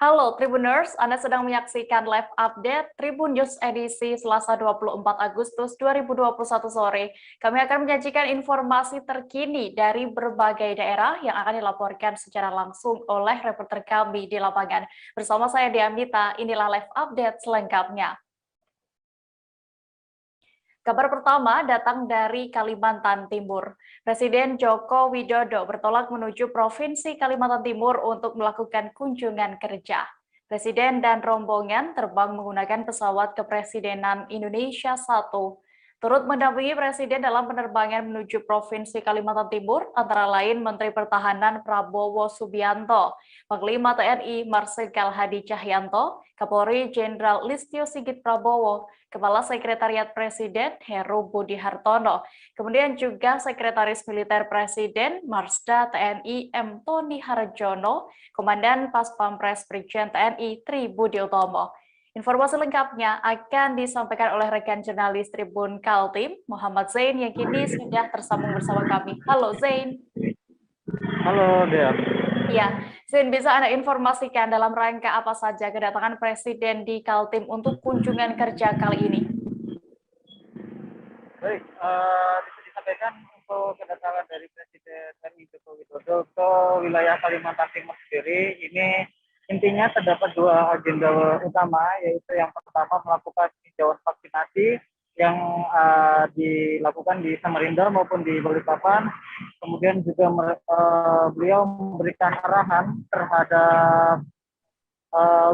Halo Tribuners, Anda sedang menyaksikan live update Tribun News edisi Selasa 24 Agustus 2021 sore. Kami akan menyajikan informasi terkini dari berbagai daerah yang akan dilaporkan secara langsung oleh reporter kami di lapangan. Bersama saya Diamita, inilah live update selengkapnya. Kabar pertama datang dari Kalimantan Timur. Presiden Joko Widodo bertolak menuju Provinsi Kalimantan Timur untuk melakukan kunjungan kerja. Presiden dan rombongan terbang menggunakan pesawat kepresidenan Indonesia 1. Turut mendampingi Presiden dalam penerbangan menuju Provinsi Kalimantan Timur, antara lain Menteri Pertahanan Prabowo Subianto, Panglima TNI Marsikal Hadi Cahyanto, Kapolri Jenderal Listio Sigit Prabowo, Kepala Sekretariat Presiden Heru Budi Hartono, kemudian juga Sekretaris Militer Presiden Marsda TNI M. Tony Harjono, Komandan Pas Pampres Brigjen TNI Tri Budi Utomo. Informasi lengkapnya akan disampaikan oleh rekan jurnalis Tribun Kaltim, Muhammad Zain, yang kini sudah tersambung bersama kami. Halo Zain. Halo Dea. Ya, Zain, bisa Anda informasikan dalam rangka apa saja kedatangan Presiden di Kaltim untuk kunjungan kerja kali ini? Baik, bisa disampaikan untuk kedatangan dari Presiden RI Joko Widodo ke wilayah Kalimantan Timur sendiri, ini intinya terdapat dua agenda utama, yaitu yang pertama melakukan tinjauan vaksinasi yang dilakukan di Samarinda maupun di Balikpapan. Kemudian juga beliau memberikan arahan terhadap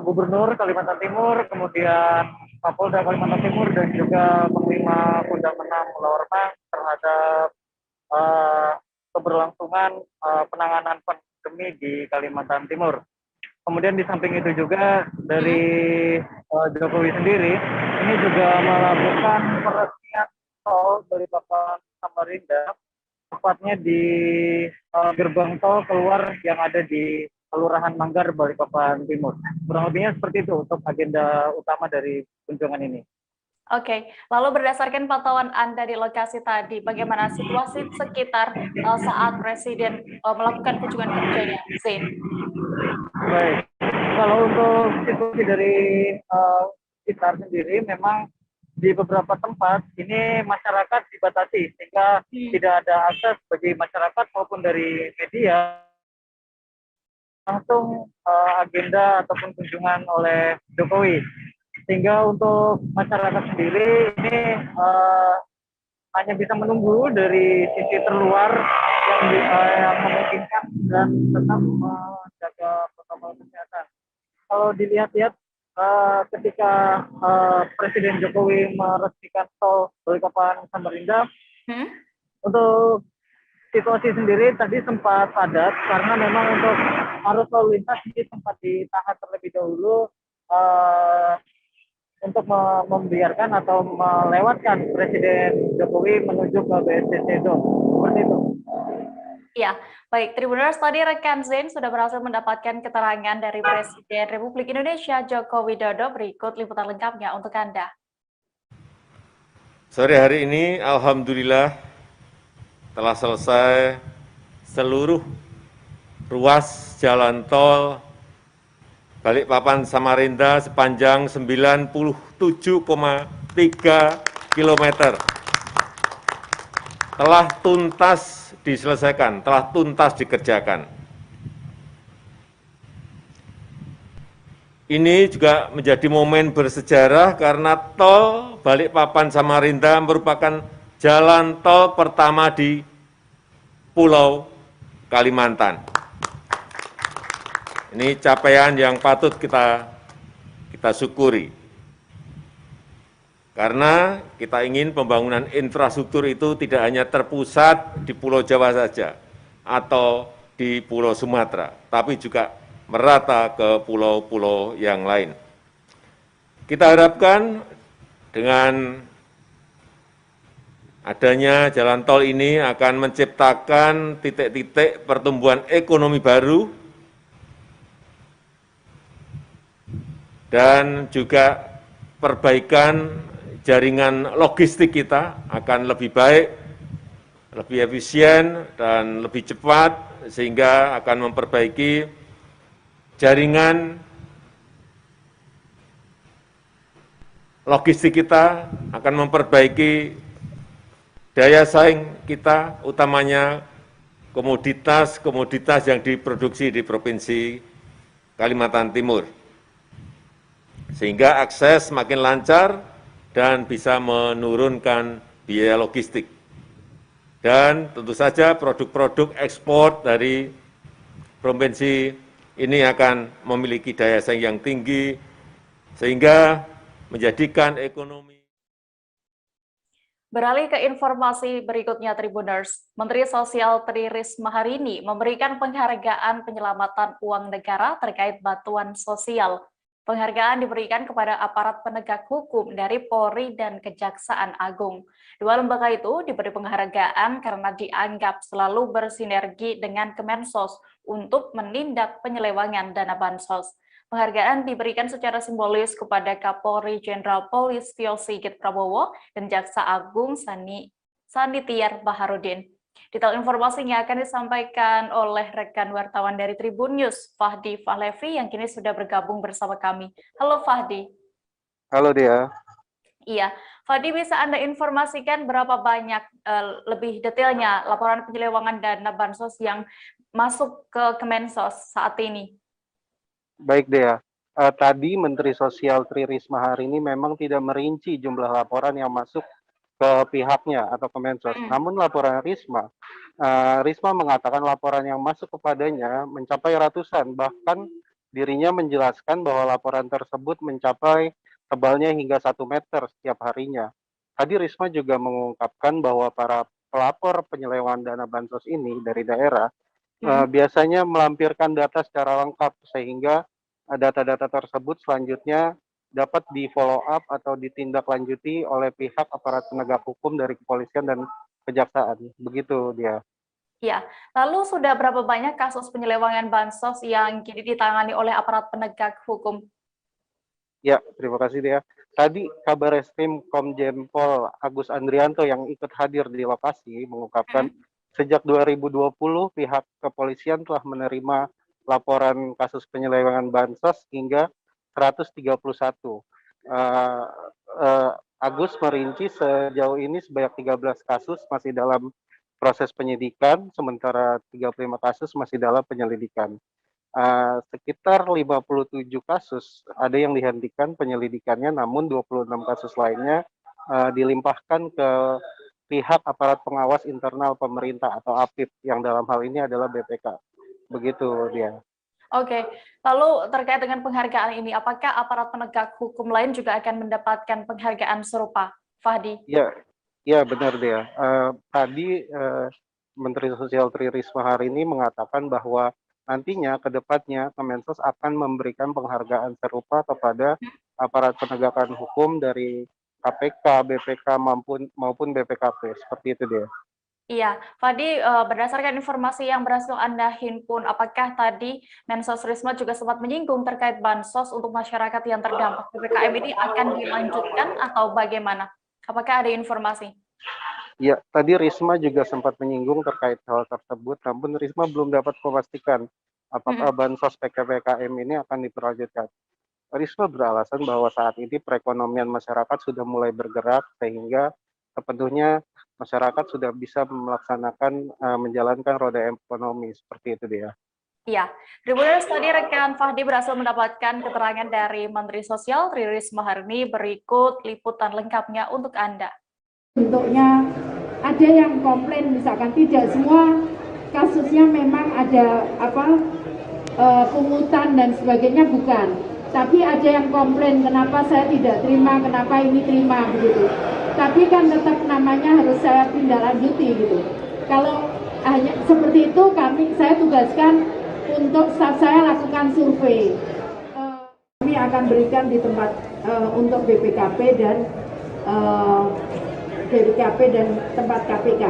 Gubernur Kalimantan Timur, kemudian Kapolda Kalimantan Timur, dan juga Panglima Kodam 6 Mulawarman terhadap uh, keberlangsungan penanganan pandemi di Kalimantan Timur. Kemudian di samping itu juga dari Jokowi sendiri, ini juga melakukan peresmian tol dari Bapak Samarinda, tepatnya di gerbang tol keluar yang ada di Kelurahan Manggar, Balikpapan Timur. Kurang lebihnya seperti itu untuk agenda utama dari kunjungan ini. Oke, lalu berdasarkan pantauan Anda di lokasi tadi, bagaimana situasi sekitar saat Presiden melakukan kunjungan kerjanya, Zain? Baik, kalau untuk situasi dari sekitar sendiri, memang di beberapa tempat ini masyarakat dibatasi sehingga tidak ada akses bagi masyarakat maupun dari media langsung agenda ataupun kunjungan oleh Jokowi. Sehingga untuk masyarakat sendiri ini hanya bisa menunggu dari sisi terluar yang memungkinkan dan tetap menjaga protokol kesehatan. Kalau dilihat-lihat ketika Presiden Jokowi meresmikan tol Balikpapan Samarinda, untuk situasi sendiri tadi sempat padat karena memang untuk arus lalu lintas ini sempat ditahan terlebih dahulu untuk membiarkan atau melewatkan Presiden Jokowi menuju ke BSD Dom. Seperti itu. Ya, baik. Tribuners, tadi rekan Zain sudah berhasil mendapatkan keterangan dari Presiden Republik Indonesia Joko Widodo. Berikut liputan lengkapnya untuk Anda. Sore hari ini, alhamdulillah, telah selesai seluruh ruas jalan tol Balikpapan Samarinda sepanjang 97,3 km. Telah tuntas diselesaikan, telah tuntas dikerjakan. Ini juga menjadi momen bersejarah karena tol Balikpapan Samarinda merupakan jalan tol pertama di Pulau Kalimantan. Ini capaian yang patut kita syukuri. Karena kita ingin pembangunan infrastruktur itu tidak hanya terpusat di Pulau Jawa saja atau di Pulau Sumatera, tapi juga merata ke pulau-pulau yang lain. Kita harapkan dengan adanya jalan tol ini akan menciptakan titik-titik pertumbuhan ekonomi baru dan juga perbaikan jaringan logistik kita akan lebih baik, lebih efisien, dan lebih cepat, sehingga akan memperbaiki jaringan logistik kita, akan memperbaiki daya saing kita, utamanya komoditas-komoditas yang diproduksi di Provinsi Kalimantan Timur, sehingga akses semakin lancar dan bisa menurunkan biaya logistik. Dan tentu saja produk-produk ekspor dari provinsi ini akan memiliki daya saing yang tinggi, sehingga menjadikan ekonomi. Beralih ke informasi berikutnya, Tribuners. Menteri Sosial Tri Risma hari ini memberikan penghargaan penyelamatan uang negara terkait bantuan sosial. Penghargaan diberikan kepada aparat penegak hukum dari Polri dan Kejaksaan Agung. Dua lembaga itu diberi penghargaan karena dianggap selalu bersinergi dengan Kemensos untuk menindak penyelewengan dana bansos. Penghargaan diberikan secara simbolis kepada Kapolri Jenderal Polisi Sigit Prabowo dan Jaksa Agung Sanitiar Baharudin. Detail informasinya akan disampaikan oleh rekan wartawan dari Tribun News, Fahdi Fahlevi, yang kini sudah bergabung bersama kami. Halo Fahdi. Halo Dea. Iya, Fahdi, bisa Anda informasikan berapa banyak lebih detailnya laporan penyelewengan dana bansos yang masuk ke Kemensos saat ini? Baik Dea, tadi Menteri Sosial Tri Risma hari ini memang tidak merinci jumlah laporan yang masuk ke pihaknya atau Kemensos. Namun laporan Risma mengatakan laporan yang masuk kepadanya mencapai ratusan, bahkan dirinya menjelaskan bahwa laporan tersebut mencapai tebalnya hingga 1 meter setiap harinya. Tadi Risma juga mengungkapkan bahwa para pelapor penyelewengan dana bansos ini dari daerah biasanya melampirkan data secara lengkap, sehingga data-data tersebut selanjutnya dapat di-follow up atau ditindaklanjuti oleh pihak aparat penegak hukum dari kepolisian dan kejaksaan. Begitu dia. Ya, lalu sudah berapa banyak kasus penyelewengan bansos yang kini ditangani oleh aparat penegak hukum? Ya, terima kasih dia. Tadi Kabareskrim Komjen Pol Agus Andrianto yang ikut hadir di lokasi mengungkapkan sejak 2020 pihak kepolisian telah menerima laporan kasus penyelewengan bansos hingga 131. Agus merinci sejauh ini sebanyak 13 kasus masih dalam proses penyidikan, sementara 35 kasus masih dalam penyelidikan. Sekitar 57 kasus ada yang dihentikan penyelidikannya, namun 26 kasus lainnya dilimpahkan ke pihak aparat pengawas internal pemerintah atau APIP, yang dalam hal ini adalah BPK. Begitu dia. Oke, lalu terkait dengan penghargaan ini, apakah aparat penegak hukum lain juga akan mendapatkan penghargaan serupa, Fahdi? Ya benar dia. Tadi Menteri Sosial Tri Risma hari ini mengatakan bahwa nantinya ke depannya Kemensos akan memberikan penghargaan serupa kepada aparat penegakan hukum dari KPK, BPK maupun BPKP, seperti itu dia. Iya, Fahdi, berdasarkan informasi yang berhasil Anda himpun, apakah tadi Mensos Risma juga sempat menyinggung terkait bansos untuk masyarakat yang terdampak PPKM ini akan dilanjutkan atau bagaimana? Apakah ada informasi? Ya, tadi Risma juga sempat menyinggung terkait hal tersebut, namun Risma belum dapat memastikan apakah bansos PPKM ini akan diperlanjutkan. Risma beralasan bahwa saat ini perekonomian masyarakat sudah mulai bergerak, sehingga sepenuhnya masyarakat sudah bisa melaksanakan menjalankan roda ekonomi, seperti itu dia. Iya, Tribuners, tadi rekan Fahdi berhasil mendapatkan keterangan dari Menteri Sosial Tri Risma hari ini. Berikut liputan lengkapnya untuk Anda. Bentuknya ada yang komplain, misalkan tidak semua kasusnya memang ada pungutan dan sebagainya, bukan. Tapi ada yang komplain, kenapa saya tidak terima, kenapa ini terima, begitu. Tapi kan tetap namanya harus saya tindak lanjuti, gitu. Kalau hanya seperti itu, saya tugaskan untuk staff saya lakukan survei. Kami akan berikan di tempat untuk BPKP dan tempat KPK.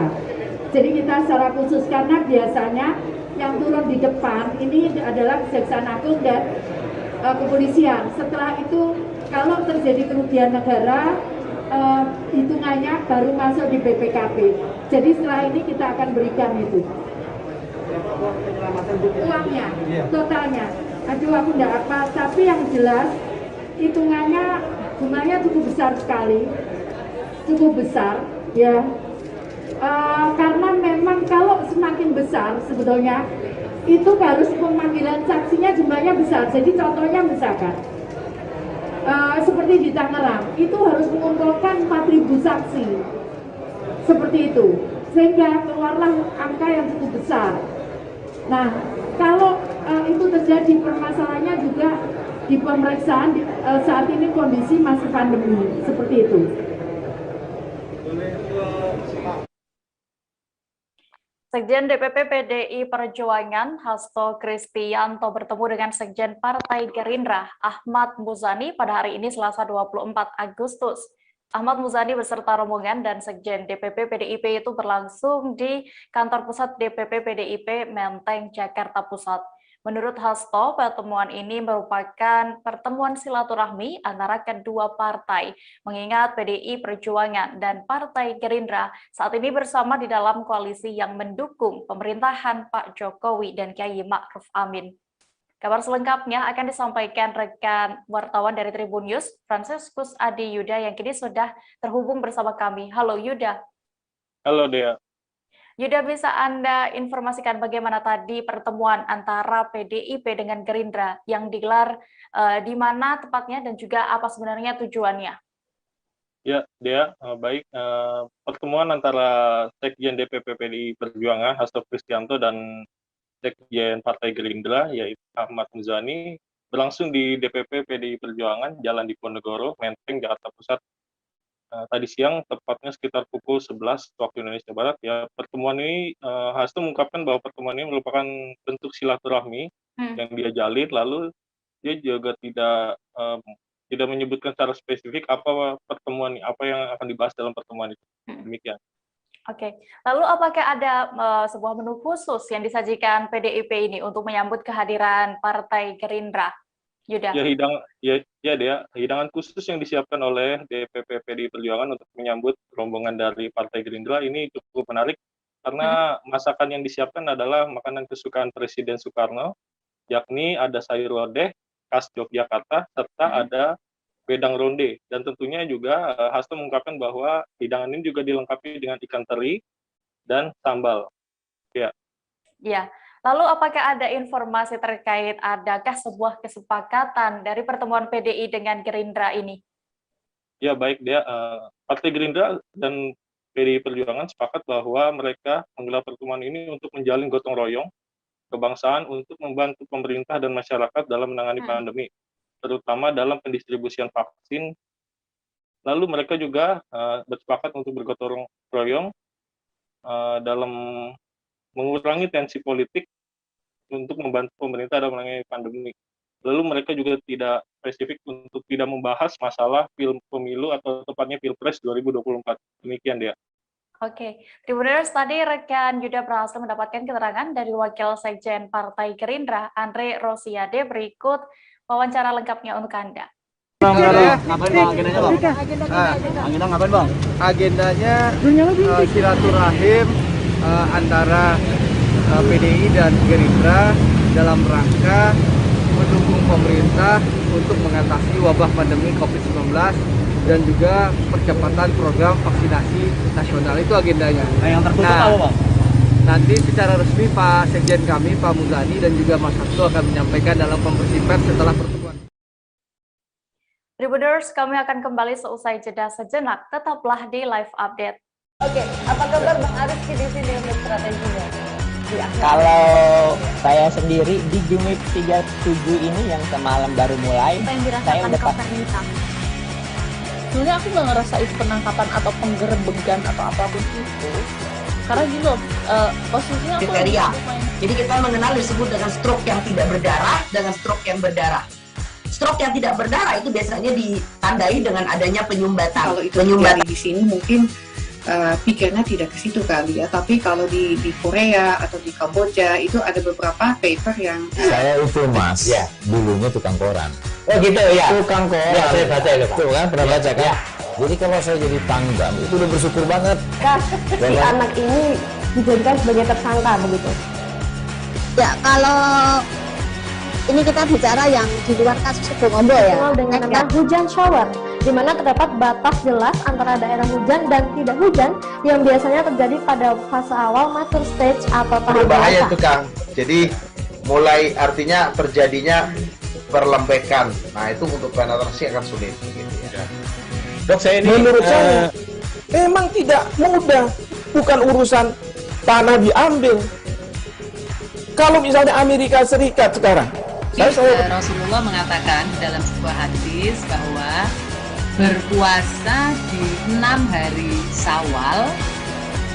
Jadi kita secara khusus, karena biasanya yang turun di depan ini adalah Kejaksaan Agung dan kepolisian. Setelah itu kalau terjadi kerugian negara, hitungannya baru masuk di BPKP. Jadi setelah ini kita akan berikan itu uangnya, totalnya. Aduh, aku enggak apa, tapi yang jelas hitungannya jumlahnya cukup besar sekali, cukup besar ya. Karena memang kalau semakin besar sebetulnya itu harus pemanggilan saksinya jumlahnya besar. Jadi contohnya misalkan seperti di Tangerang itu harus mengumpulkan 4.000 saksi seperti itu, sehingga keluarlah angka yang cukup besar. Nah, kalau itu terjadi, permasalahannya juga di pemeriksaan saat ini kondisi masih pandemi seperti itu. Sekjen DPP PDI Perjuangan Hasto Kristianto bertemu dengan Sekjen Partai Gerindra Ahmad Muzani pada hari ini Selasa 24 Agustus. Ahmad Muzani beserta rombongan dan Sekjen DPP PDIP itu berlangsung di kantor pusat DPP PDIP Menteng, Jakarta Pusat. Menurut Hasto, pertemuan ini merupakan pertemuan silaturahmi antara kedua partai, mengingat PDI Perjuangan dan Partai Gerindra saat ini bersama di dalam koalisi yang mendukung pemerintahan Pak Jokowi dan Kiai Ma'ruf Amin. Kabar selengkapnya akan disampaikan rekan wartawan dari Tribun News, Fransiskus Adi Yuda, yang kini sudah terhubung bersama kami. Halo Yuda. Halo Dea. Yuda, bisa Anda informasikan bagaimana tadi pertemuan antara PDIP dengan Gerindra yang digelar di mana tepatnya dan juga apa sebenarnya tujuannya? Ya, Dea, baik. Pertemuan antara Sekjen DPP PDI Perjuangan Hasto Kristianto dan Sekjen Partai Gerindra yaitu Ahmad Muzani berlangsung di DPP PDI Perjuangan Jalan Diponegoro, Menteng, Jakarta Pusat. Tadi siang, tepatnya sekitar pukul 11 waktu Indonesia Barat, ya pertemuan ini Hasto mengungkapkan bahwa pertemuan ini merupakan bentuk silaturahmi yang dia jalin, lalu dia juga tidak menyebutkan secara spesifik apa pertemuan, apa yang akan dibahas dalam pertemuan itu. Demikian. Oke, lalu apakah ada sebuah menu khusus yang disajikan PDIP ini untuk menyambut kehadiran Partai Gerindra? Yuda. Ya, hidangan khusus yang disiapkan oleh DPP PDI Perjuangan untuk menyambut rombongan dari Partai Gerindra ini cukup menarik karena masakan yang disiapkan adalah makanan kesukaan Presiden Soekarno, yakni ada sayur lodeh khas Yogyakarta serta ada wedang ronde, dan tentunya juga Hasto mengungkapkan bahwa hidangan ini juga dilengkapi dengan ikan teri dan sambal. Ya. Ya. Lalu apakah ada informasi terkait adakah sebuah kesepakatan dari pertemuan PDI dengan Gerindra ini? Ya, baik, dia Partai Gerindra dan PDI Perjuangan sepakat bahwa mereka menggelar pertemuan ini untuk menjalin gotong royong kebangsaan untuk membantu pemerintah dan masyarakat dalam menangani pandemi, terutama dalam pendistribusian vaksin. Lalu mereka juga bersepakat untuk bergotong royong dalam mengurangi tensi politik untuk membantu pemerintah dalam menangani pandemi. Lalu mereka juga tidak spesifik untuk tidak membahas masalah pemilu atau tepatnya Pilpres 2024. Demikian dia. Oke, Tribuners, tadi rekan Yuda berhasil mendapatkan keterangan dari Wakil Sekjen Partai Gerindra, Andre Rosiade. Berikut wawancara lengkapnya untuk Anda. Ngapain bang agendanya bang? Agenda ngapain bang? Agendanya silaturahim antara PDI dan Gerindra dalam rangka mendukung pemerintah untuk mengatasi wabah pandemi COVID-19 dan juga percepatan program vaksinasi nasional. Itu agendanya. Nah, yang tertutup apa bang? Nanti secara resmi Pak Sekjen kami, Pak Muzani dan juga Mas Hasto akan menyampaikan dalam konferensi pers setelah pertemuan. Tribuners, kami akan kembali seusai jeda sejenak. Tetaplah di Live Update. Oke, apa kabar Bang Aris di sini untuk strateginya? Kalau saya sendiri di Jumip 37 ini yang semalam baru mulai, saya udah pasti. Sebenarnya aku nggak ngerasa itu penangkapan atau penggerebegan atau apapun itu, karena gitu posisinya aku kriteria. Jadi kita mengenal disebut dengan stroke yang tidak berdarah dengan stroke yang berdarah. Stroke yang tidak berdarah itu biasanya ditandai dengan adanya penyumbatan. Kalau itu terjadi di sini mungkin pikirnya tidak ke situ kali ya, tapi kalau di Korea atau di Kamboja itu ada beberapa paper yang saya itu mas, ya dulunya tukang koran. Oh gitu ya, tukang koran. Ya, saya baca itu tuh kan pernah baca kan. Ya. Jadi kalau saya jadi pangdam itu udah bersyukur banget. Si anak ini dijadikan sebagai tersangka begitu. Ya kalau ini kita bicara yang di luar kasus Sibolga ya. Dengan nama hujan shower. di mana terdapat batas jelas antara daerah hujan dan tidak hujan yang biasanya terjadi pada fase awal mature stage atau tahap berbahaya dewasa. itu Kang. Jadi mulai artinya terjadinya perlembekan. Nah itu untuk penetrasi akan sulit. Gitu ya. Dok, saya ini menurut saya memang tidak mudah, bukan urusan tanah diambil. Kalau misalnya Amerika Serikat sekarang, Rasulullah mengatakan dalam sebuah hadis bahwa berpuasa di 6 hari Syawal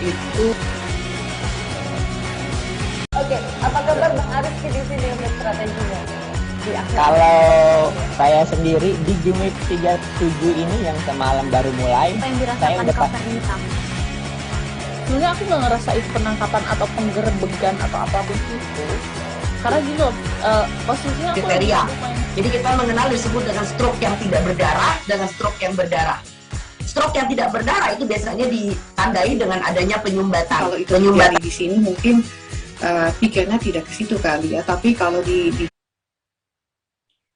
itu. Oke, apa kabar Bang Aris di sini untuk strateginya? Kalau saya sendiri di Jumik 37 ini yang semalam baru mulai, saya udah pasti. Sebenarnya aku nggak ngerasa itu penangkapan atau penggerebegan atau apapun itu, karena gini loh, posisinya aku kriteria. Jadi kita mengenal disebut dengan stroke yang tidak berdarah dengan stroke yang berdarah. Stroke yang tidak berdarah itu biasanya ditandai dengan adanya penyumbatan. Kalau itu terjadi di sini mungkin pikirnya tidak ke situ kali ya, tapi kalau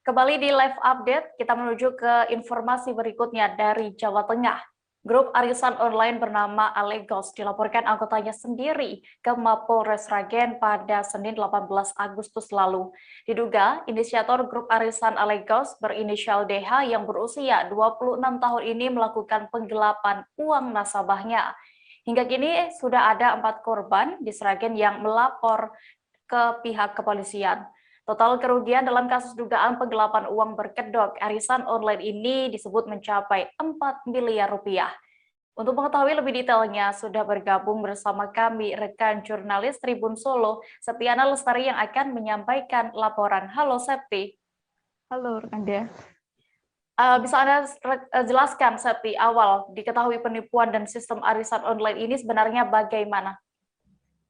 Kembali di live update, kita menuju ke informasi berikutnya dari Jawa Tengah. Grup arisan online bernama Alegos dilaporkan anggotanya sendiri ke Mapolres Sragen pada Senin 18 Agustus lalu. Diduga, inisiator grup arisan Alegos berinisial DH yang berusia 26 tahun ini melakukan penggelapan uang nasabahnya. Hingga kini sudah ada 4 korban di Sragen yang melapor ke pihak kepolisian. Total kerugian dalam kasus dugaan penggelapan uang berkedok arisan online ini disebut mencapai 4 miliar rupiah. Untuk mengetahui lebih detailnya, sudah bergabung bersama kami rekan jurnalis Tribun Solo, Septiana Lestari yang akan menyampaikan laporan. Halo Septi. Halo rekan dia. Bisa Anda jelaskan Septi, awal diketahui penipuan dan sistem arisan online ini sebenarnya bagaimana?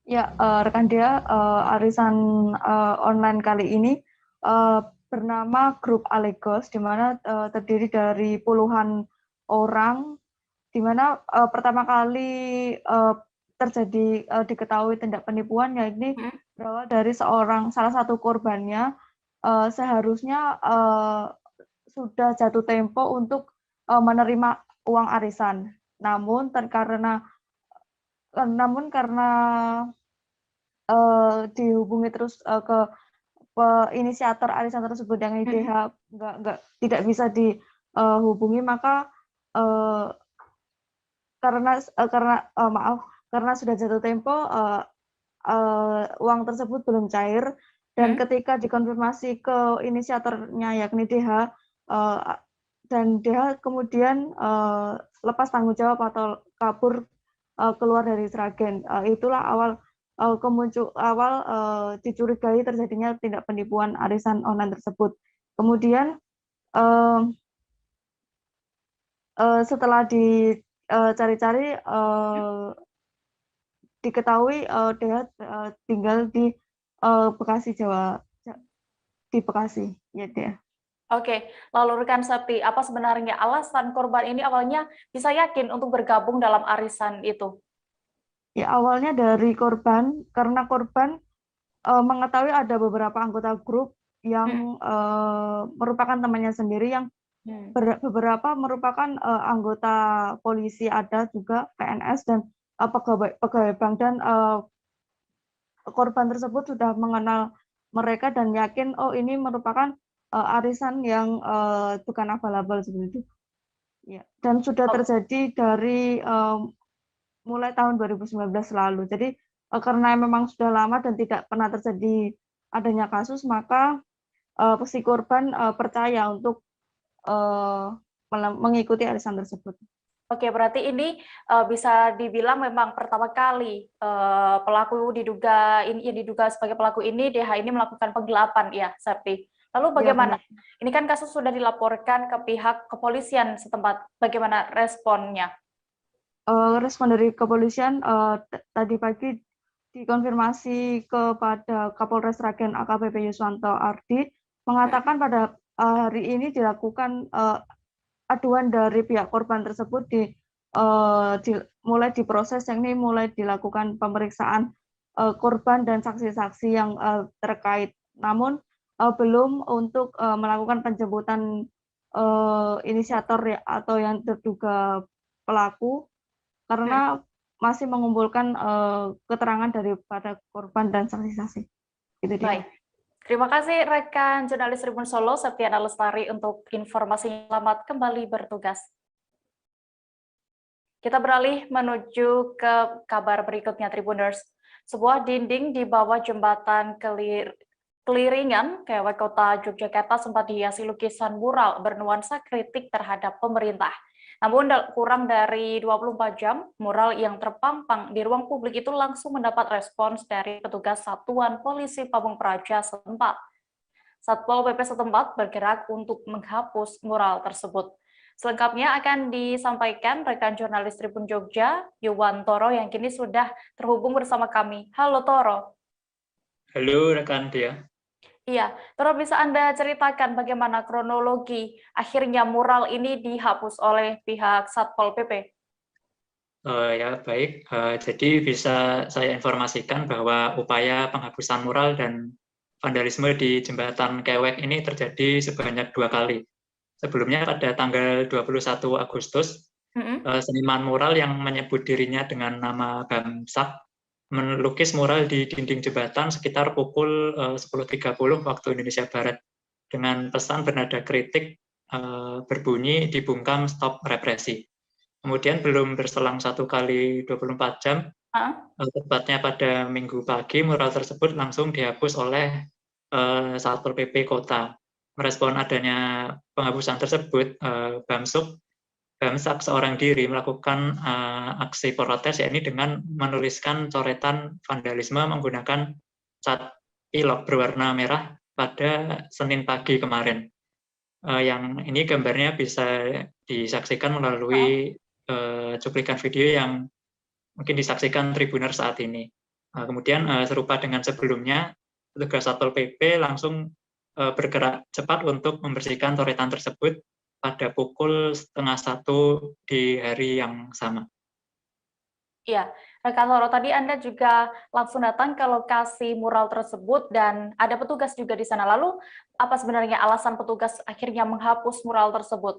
Ya, rekan dia, arisan online kali ini bernama Grup Alegos, di mana terdiri dari puluhan orang, di mana pertama kali terjadi diketahui tindak penipuan, yakni berawal dari salah satu korbannya seharusnya sudah jatuh tempo untuk menerima uang arisan, namun karena dihubungi terus ke inisiator arisan tersebut yang IDH tidak bisa dihubungi, maka karena sudah jatuh tempo uang tersebut belum cair, dan ketika dikonfirmasi ke inisiatornya yakni DH, dan DH kemudian lepas tanggung jawab atau kabur keluar dari Sragen. Itulah awal dicurigai terjadinya tindak penipuan arisan online tersebut. Kemudian setelah dicari-cari diketahui dia tinggal di Bekasi, Jawa, di Bekasi, ya dia. Oke, lalu rekan Septi, apa sebenarnya alasan korban ini awalnya bisa yakin untuk bergabung dalam arisan itu? Ya, awalnya dari korban, karena korban mengetahui ada beberapa anggota grup yang merupakan temannya sendiri, yang beberapa merupakan anggota polisi, ada juga PNS dan pegawai bank, dan korban tersebut sudah mengenal mereka dan yakin ini merupakan arisan yang bukan abal-abal seperti itu. Ya, dan sudah terjadi dari mulai tahun 2019 lalu. Jadi karena memang sudah lama dan tidak pernah terjadi adanya kasus, maka si korban percaya untuk mengikuti arisan tersebut. Oke, berarti ini bisa dibilang memang pertama kali pelaku yang diduga sebagai pelaku ini, DH ini melakukan penggelapan, ya, Septi. Lalu bagaimana? Ya, ini kan kasus sudah dilaporkan ke pihak kepolisian setempat. Bagaimana responnya? Respon dari kepolisian tadi pagi dikonfirmasi kepada Kapolres Sragen AKBP Yuswanto Ardi, mengatakan pada hari ini dilakukan aduan dari pihak korban tersebut mulai diproses, yakni mulai dilakukan pemeriksaan korban dan saksi-saksi yang terkait. Namun belum untuk melakukan penjemputan inisiator ya, atau yang terduga pelaku karena masih mengumpulkan keterangan daripada korban dan saksi-saksi. Gitu dia. Baik. Terima kasih rekan jurnalis Tribun Solo Septiana Lestari untuk informasinya. Selamat kembali bertugas. Kita beralih menuju ke kabar berikutnya, Tribuners. Sebuah dinding di bawah jembatan Keliringan, Kewek Kota Yogyakarta sempat dihiasi lukisan mural bernuansa kritik terhadap pemerintah. Namun kurang dari 24 jam, mural yang terpampang di ruang publik itu langsung mendapat respons dari petugas Satuan Polisi Pamung Praja setempat. Satpol PP setempat bergerak untuk menghapus mural tersebut. Selengkapnya akan disampaikan rekan jurnalis Tribun Jogja, Yuwan Toro, yang kini sudah terhubung bersama kami. Halo Toro. Halo rekan Dia. Iya, Toro, bisa Anda ceritakan bagaimana kronologi akhirnya mural ini dihapus oleh pihak Satpol PP? Ya baik, jadi bisa saya informasikan bahwa upaya penghapusan mural dan vandalisme di Jembatan Kewek ini terjadi sebanyak 2 kali. Sebelumnya pada tanggal 21 Agustus, seniman mural yang menyebut dirinya dengan nama Bamsak melukis mural di dinding jembatan sekitar pukul 10.30 waktu Indonesia Barat dengan pesan bernada kritik berbunyi dibungkam stop represi. Kemudian belum berselang 1 kali 24 jam, tepatnya pada Minggu pagi, mural tersebut langsung dihapus oleh Satpol PP Kota. Merespon adanya penghapusan tersebut, Bamsak seorang diri melakukan aksi protes, yakni dengan menuliskan coretan vandalisme menggunakan cat pilok berwarna merah pada Senin pagi kemarin. Yang ini gambarnya bisa disaksikan melalui cuplikan video yang mungkin disaksikan Tribuner saat ini. Kemudian serupa dengan sebelumnya, petugas Satpol PP langsung bergerak cepat untuk membersihkan coretan tersebut pada pukul 12:30 di hari yang sama. Iya, rekan Toro, tadi Anda juga langsung datang ke lokasi mural tersebut dan ada petugas juga di sana. Lalu, apa sebenarnya alasan petugas akhirnya menghapus mural tersebut?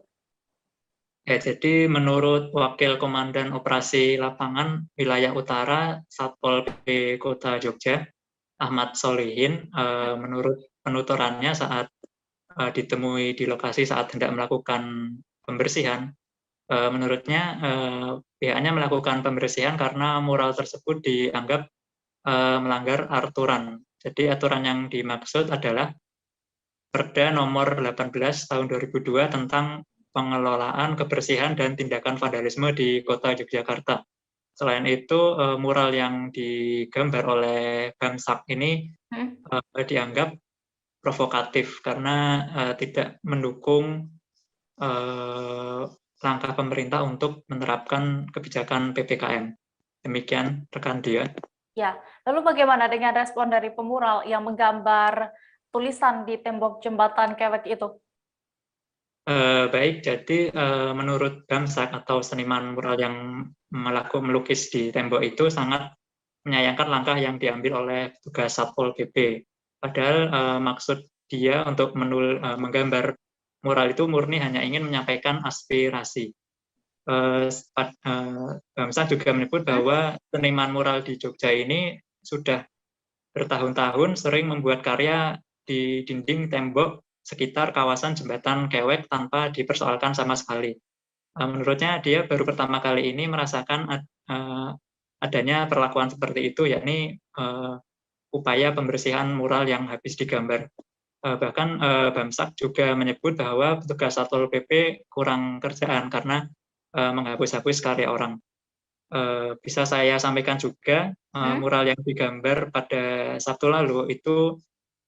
Ya, jadi menurut Wakil Komandan Operasi Lapangan Wilayah Utara Satpol PP Kota Jogja, Ahmad Solihin, menurut penuturannya saat ditemui di lokasi saat hendak melakukan pembersihan, menurutnya pihaknya melakukan pembersihan karena mural tersebut dianggap melanggar aturan. Jadi aturan yang dimaksud adalah Perda Nomor 18 Tahun 2002 tentang pengelolaan kebersihan dan tindakan vandalisme di Kota Yogyakarta. Selain itu, mural yang digambar oleh Bamsak ini dianggap provokatif karena tidak mendukung langkah pemerintah untuk menerapkan kebijakan PPKM. Demikian rekan Dia. Ya, lalu bagaimana dengan respon dari pemural yang menggambar tulisan di tembok jembatan Kewek itu? Baik, jadi menurut Bamsak atau seniman mural yang melukis di tembok itu sangat menyayangkan langkah yang diambil oleh petugas Satpol PP. Padahal maksud dia untuk menggambar mural itu murni hanya ingin menyampaikan aspirasi. Bamsak juga menyebut bahwa seniman mural di Jogja ini sudah bertahun-tahun sering membuat karya di dinding tembok sekitar kawasan Jembatan Kewek tanpa dipersoalkan sama sekali. Menurutnya dia baru pertama kali ini merasakan adanya perlakuan seperti itu, yakni upaya pembersihan mural yang habis digambar. Bahkan Bamsak juga menyebut bahwa petugas Satpol PP kurang kerjaan karena menghapus-hapus karya orang. Bisa saya sampaikan juga, mural yang digambar pada Sabtu lalu itu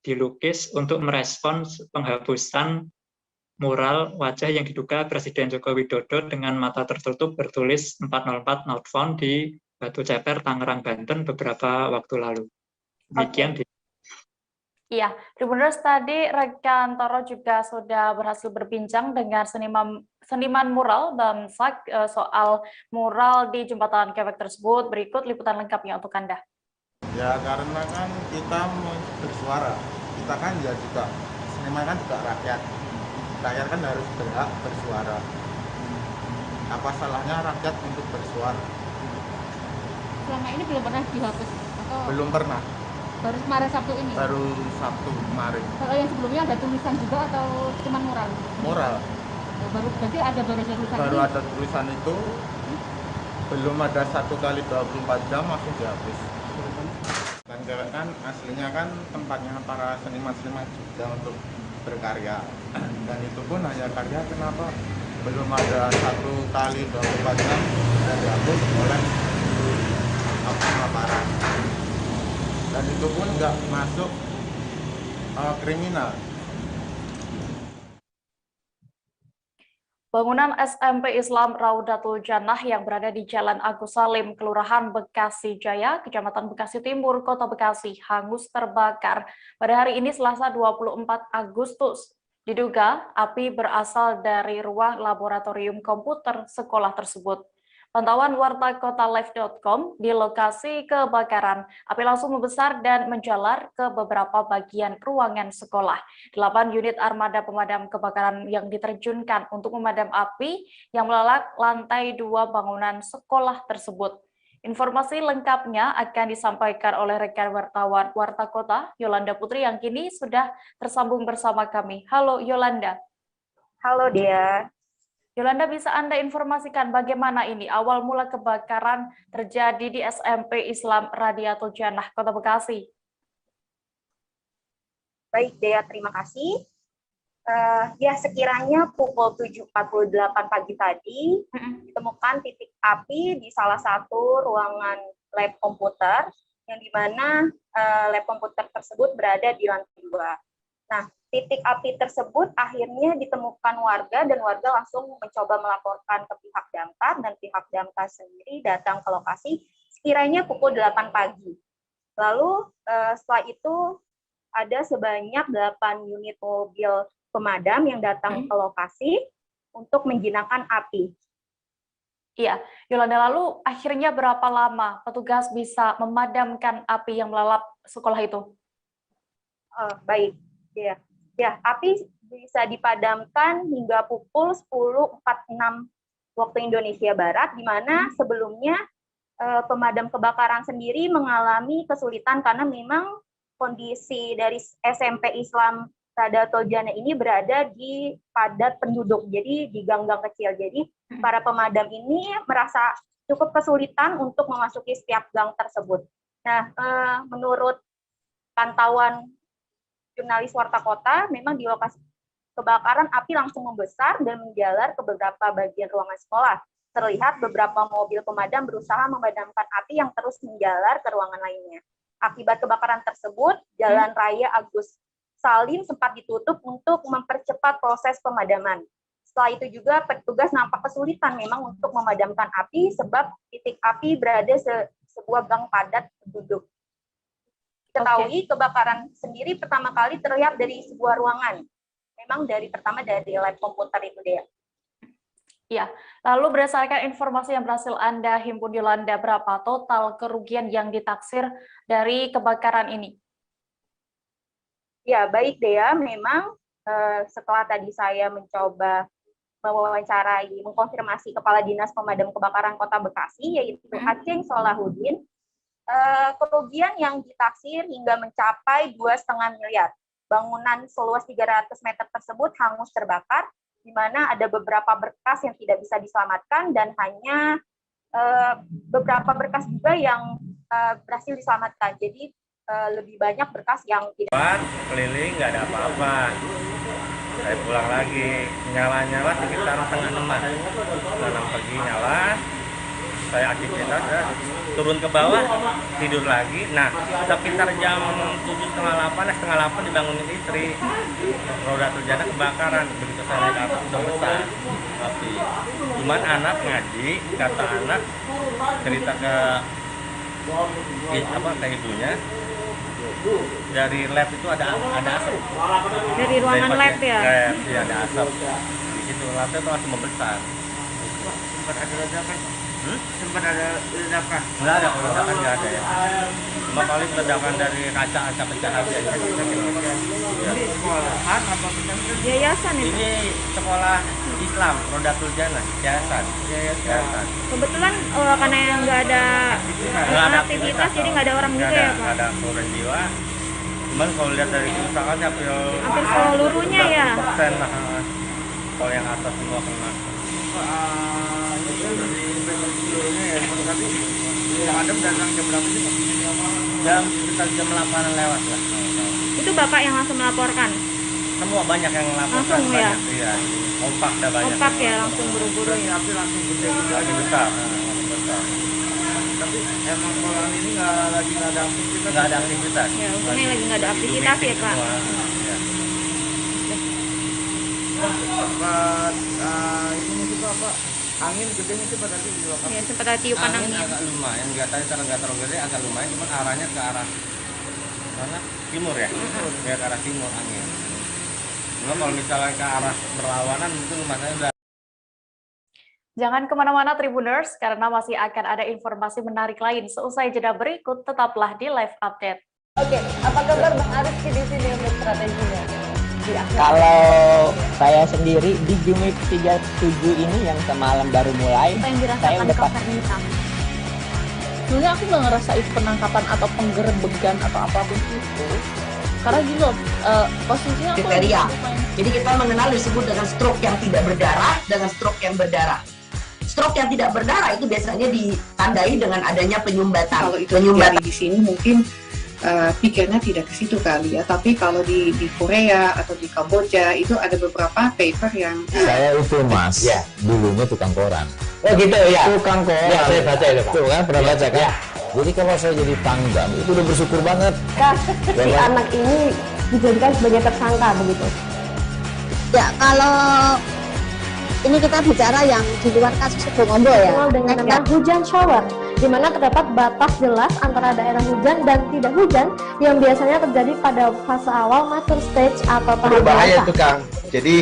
dilukis untuk merespons penghapusan mural wajah yang diduga Presiden Joko Widodo dengan mata tertutup bertulis 404 not found di Batu Ceper, Tangerang, Banten beberapa waktu lalu. Demikian. Iya, Tribuners, tadi rekan Toro juga sudah berhasil berbincang dengan seniman mural Bamsak soal mural di Jembatan Kewek tersebut. Berikut liputan lengkapnya untuk Anda. Ya karena kan kita mau bersuara, kita kan ya juga seniman kan juga rakyat. rakyat kan harus berhak bersuara. Apa salahnya rakyat untuk bersuara? Selama ini belum pernah dihapus atau Belum pernah. baru kemarin Sabtu ini? Baru Sabtu kemarin. Kalau yang sebelumnya ada tulisan juga atau cuma mural? Moral. Baru berarti ada tulisan Baru ini? ada tulisan itu. Belum ada 1 kali 24 jam langsung dihapus. Dan Kewek kan aslinya kan tempatnya para seniman-seniman juga untuk berkarya. Dan itu pun hanya karya, kenapa belum ada 1 kali 24 jam dan dihapus oleh aparat. Dan itu pun nggak masuk kriminal. Bangunan SMP Islam Raudatul Jannah yang berada di Jalan Agus Salim, Kelurahan Bekasi Jaya, Kecamatan Bekasi Timur, Kota Bekasi, hangus terbakar pada hari ini Selasa 24 Agustus. Diduga api berasal dari ruang laboratorium komputer sekolah tersebut. Pantauan wartakotalive.com di lokasi kebakaran, api langsung membesar dan menjalar ke beberapa bagian ruangan sekolah. 8 unit armada pemadam kebakaran yang diterjunkan untuk memadam api yang melalap lantai 2 bangunan sekolah tersebut. Informasi lengkapnya akan disampaikan oleh rekan wartawan Warta Kota, Yolanda Putri, yang kini sudah tersambung bersama kami. Halo Yolanda. Halo Dea. Yolanda, bisa Anda informasikan bagaimana ini awal mula kebakaran terjadi di SMP Islam Radiatul Jannah, Kota Bekasi? Baik Dea, terima kasih. Ya, sekiranya pukul 7.48 pagi tadi ditemukan titik api di salah satu ruangan lab komputer, yang dimana lab komputer tersebut berada di lantai 2. Nah, titik api tersebut akhirnya ditemukan warga dan warga langsung mencoba melaporkan ke pihak damkar, dan pihak damkar sendiri datang ke lokasi sekiranya pukul 8 pagi. Lalu setelah itu ada sebanyak 8 unit mobil pemadam yang datang ke lokasi untuk menjinakkan api. Iya, Yolanda, lalu akhirnya berapa lama petugas bisa memadamkan api yang melalap sekolah itu? Baik, ya, api bisa dipadamkan hingga pukul 10.46 waktu Indonesia Barat, di mana sebelumnya pemadam kebakaran sendiri mengalami kesulitan karena memang kondisi dari SMP Islam Radiatul Jannah ini berada di padat penduduk, jadi di gang-gang kecil. Jadi para pemadam ini merasa cukup kesulitan untuk memasuki setiap gang tersebut. Nah, menurut pantauan jurnalis Warta Kota, memang di lokasi kebakaran api langsung membesar dan menjalar ke beberapa bagian ruangan sekolah. Terlihat beberapa mobil pemadam berusaha memadamkan api yang terus menjalar ke ruangan lainnya. Akibat kebakaran tersebut, Jalan Raya Agus Salim sempat ditutup untuk mempercepat proses pemadaman. Setelah itu juga petugas nampak kesulitan memang untuk memadamkan api sebab titik api berada sebuah gang padat penduduk. Ketahui kebakaran sendiri pertama kali terlihat dari sebuah ruangan. Memang pertama dari lab komputer itu, Dea. Iya, lalu berdasarkan informasi yang berhasil Anda himpun, Yolanda, berapa total kerugian yang ditaksir dari kebakaran ini? Ya, baik Dea, memang setelah tadi saya mencoba mewawancarai, mengkonfirmasi Kepala Dinas Pemadam Kebakaran Kota Bekasi, yaitu Aceng Solahuddin, kerugian yang ditaksir hingga mencapai 2,5 miliar. Bangunan seluas 300 meter tersebut hangus terbakar, di mana ada beberapa berkas yang tidak bisa diselamatkan dan hanya beberapa berkas juga yang berhasil diselamatkan. Jadi lebih banyak berkas yang tidak. Keliling nggak ada apa-apa. Saya pulang lagi, nyala-nyala sekitar setengah 6 pagi nyala. Saya aktivitas, turun ke bawah, tidur lagi. Nah, sekitar jam 7.30, setengah 8 dibangunin istri. Raudatul Jannah kebakaran. Begitu saya naik ke atas, udah besar api. Cuman anak ngaji, kata anak cerita ke ibunya, dari lab itu ada asap. Dari ruangan lab ya? Iya, ada asap. Di situ labnya itu langsung membesar. sempat ada ledakan? Sempat ada ledakan? Nggak ada, ledakan nggak ada ya. Cuma paling ledakan dari kaca pecah aja. Ini sekolahan apa pesantren? Yayasan itu. Ini sekolah Islam, Rodatul Jannah, yayasan. Kebetulan karena yang nggak ada aktivitas, jadi nggak ada orang juga ya Pak? Nggak ada korban jiwa. Cuman kalau lihat dari kerusakannya hampir seluruhnya ya. Persen lah. Kalau yang atas semua kena. Seluruhnya ya, tadi pemadam datang jam berapa sih Pak? Sekitar jam 8 lewat lah. Itu Bapak yang langsung melaporkan? Semua banyak yang melaporkan. Langsung ya? Iya, kompak dah banyak. Kompak ya, langsung buru-buru ya? Api langsung gede gitu aja. Besar. Tapi emang kolam ini lagi nggak ada aktivitas? Nggak ada aktivitas. Ya, untungnya lagi nggak ada aktivitas ya Pak? Ya. Sempat ini juga apa? Angin gedenya itu pada di lokasi. Ya, sempat ada tiupan angin. Agak lumayan, nggak terlalu gede, agak lumayan, cuma arahnya ke arah mana? Timur ya? Ya ke arah timur angin. Cuma kalau misalnya ke arah berlawanan mungkin lumayan udah. Jangan kemana-mana Tribuners, karena masih akan ada informasi menarik lain. Seusai jeda berikut, tetaplah di live update. Oke, apa kabar Bang Arief di sini untuk strateginya? Kalau saya sendiri di Jumip 37 ini yang semalam baru mulai, saya udah sebenarnya aku nggak ngerasa itu penangkapan atau penggerebegan atau apapun itu, karena gini loh, posisinya aku kriteria. Jadi kita mengenal disebut dengan stroke yang tidak berdarah dengan stroke yang berdarah. Stroke yang tidak berdarah itu biasanya ditandai dengan adanya penyumbatan. Kalau itu terjadi di sini mungkin pikirnya tidak ke situ kali ya, tapi kalau di Korea atau di Kamboja itu ada beberapa paper yang saya itu Mas, ya, dulunya tukang koran. Oh gitu ya. Tukang koran. Ya, saya baca itu Pak. Tuh kan pernah baca kan? Ya. Jadi kalau saya jadi pangdam itu udah bersyukur banget. Si anak ini dijadikan sebagai tersangka begitu. Ya, kalau ini kita bicara yang di luar kasus Sebongombo ya. Dengan nama hujan shower, di mana terdapat batas jelas antara daerah hujan dan tidak hujan yang biasanya terjadi pada fase awal mature stage atau tahap berbahaya dewasa. itu Kang. Jadi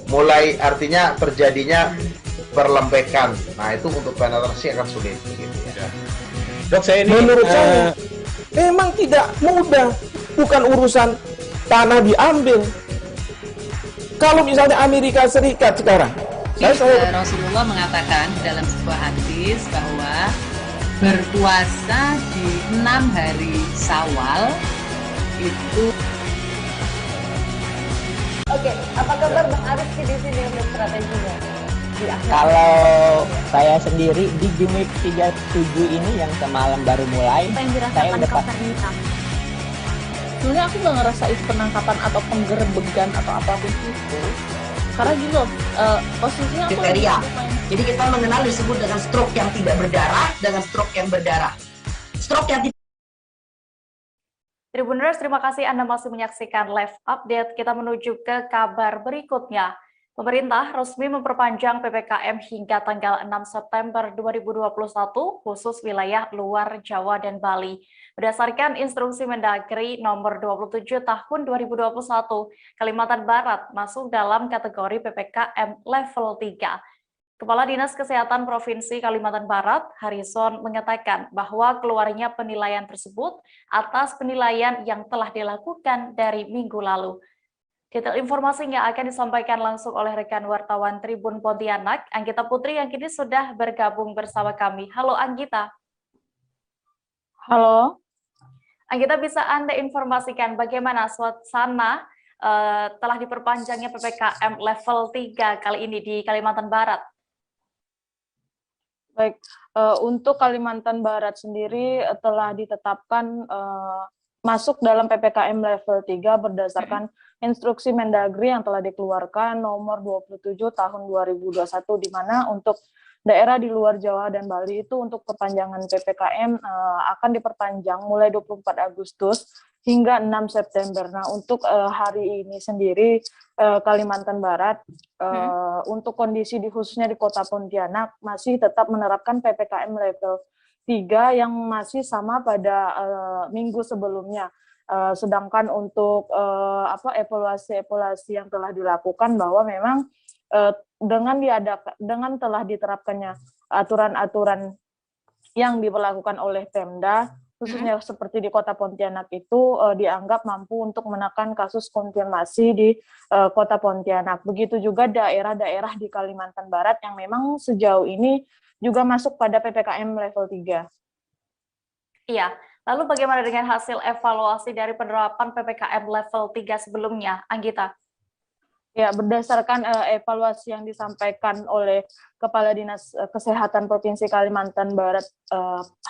mulai artinya terjadinya perlembekan. Nah itu untuk penetrasi akan sulit. Gitu, ya. Dok, saya ini menurut saya memang tidak mudah, bukan urusan tanah diambil. Kalau misalnya Amerika Serikat sekarang, Rasulullah mengatakan dalam sebuah hadis bahwa berpuasa di 6 hari Syawal itu. Oke, apa kabar Bang Arief di sini untuk strateginya? Kalau saya sendiri di Jumip 37 ini yang semalam baru mulai, saya udah sebenarnya aku nggak ngerasa itu penangkapan atau penggerebegan atau apapun itu, karena gini loh, posisinya aku kriteria. Jadi kita mengenal disebut dengan stroke yang tidak berdarah dengan stroke yang berdarah. Stroke yang tidak. Tribuners, terima kasih Anda masih menyaksikan live update. Kita menuju ke kabar berikutnya. Pemerintah resmi memperpanjang PPKM hingga tanggal 6 September 2021 khusus wilayah luar Jawa dan Bali. Berdasarkan instruksi Mendagri nomor 27 tahun 2021, Kalimantan Barat masuk dalam kategori PPKM level 3. Kepala Dinas Kesehatan Provinsi Kalimantan Barat, Harrison, mengatakan bahwa keluarnya penilaian tersebut atas penilaian yang telah dilakukan dari minggu lalu. Detail informasinya akan disampaikan langsung oleh rekan wartawan Tribun Pontianak, Anggita Putri, yang kini sudah bergabung bersama kami. Halo Anggita. Halo. Anggita, bisa Anda informasikan bagaimana suasana telah diperpanjangnya PPKM level 3 kali ini di Kalimantan Barat? Baik, untuk Kalimantan Barat sendiri telah ditetapkan masuk dalam PPKM level 3 berdasarkan instruksi Mendagri yang telah dikeluarkan nomor 27 tahun 2021, di mana untuk daerah di luar Jawa dan Bali itu untuk perpanjangan PPKM akan diperpanjang mulai 24 Agustus hingga 6 September. Nah, untuk hari ini sendiri Kalimantan Barat untuk kondisi khususnya di Kota Pontianak masih tetap menerapkan PPKM level 3 yang masih sama pada minggu sebelumnya. Sedangkan untuk evaluasi yang telah dilakukan bahwa memang dengan telah diterapkannya aturan-aturan yang diberlakukan oleh Pemda, khususnya seperti di Kota Pontianak itu dianggap mampu untuk menekan kasus konfirmasi di Kota Pontianak. Begitu juga daerah-daerah di Kalimantan Barat yang memang sejauh ini juga masuk pada PPKM level 3. Iya, lalu bagaimana dengan hasil evaluasi dari penerapan PPKM level 3 sebelumnya, Anggita? Ya, berdasarkan evaluasi yang disampaikan oleh Kepala Dinas Kesehatan Provinsi Kalimantan Barat,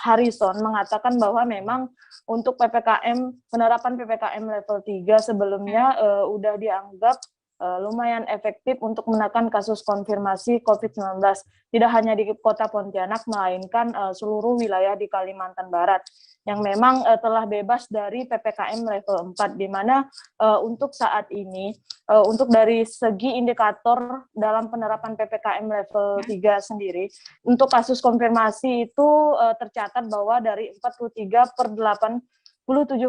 Harrison, mengatakan bahwa memang untuk penerapan PPKM level 3 sebelumnya udah dianggap lumayan efektif untuk menekan kasus konfirmasi COVID-19. Tidak hanya di Kota Pontianak, melainkan seluruh wilayah di Kalimantan Barat yang memang telah bebas dari PPKM level 4, di mana untuk saat ini, untuk dari segi indikator dalam penerapan PPKM level 3 sendiri, untuk kasus konfirmasi itu tercatat bahwa dari 43 per 87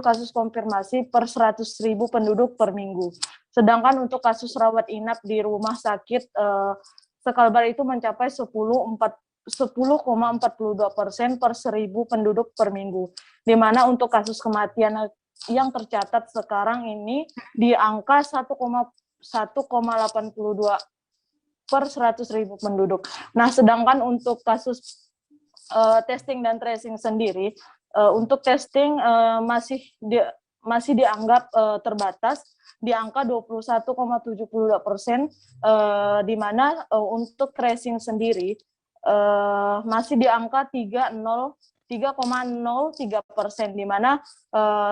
kasus konfirmasi per 100.000 penduduk per minggu. Sedangkan untuk kasus rawat inap di rumah sakit sekalbar itu mencapai 10,42% per 1.000 penduduk per minggu. Di mana untuk kasus kematian yang tercatat sekarang ini di angka 1,82 per 100.000 penduduk. Nah, sedangkan untuk kasus testing dan tracing sendiri, untuk testing masih dianggap terbatas di angka 21,72%, di mana untuk tracing sendiri masih di angka 3,03%, di mana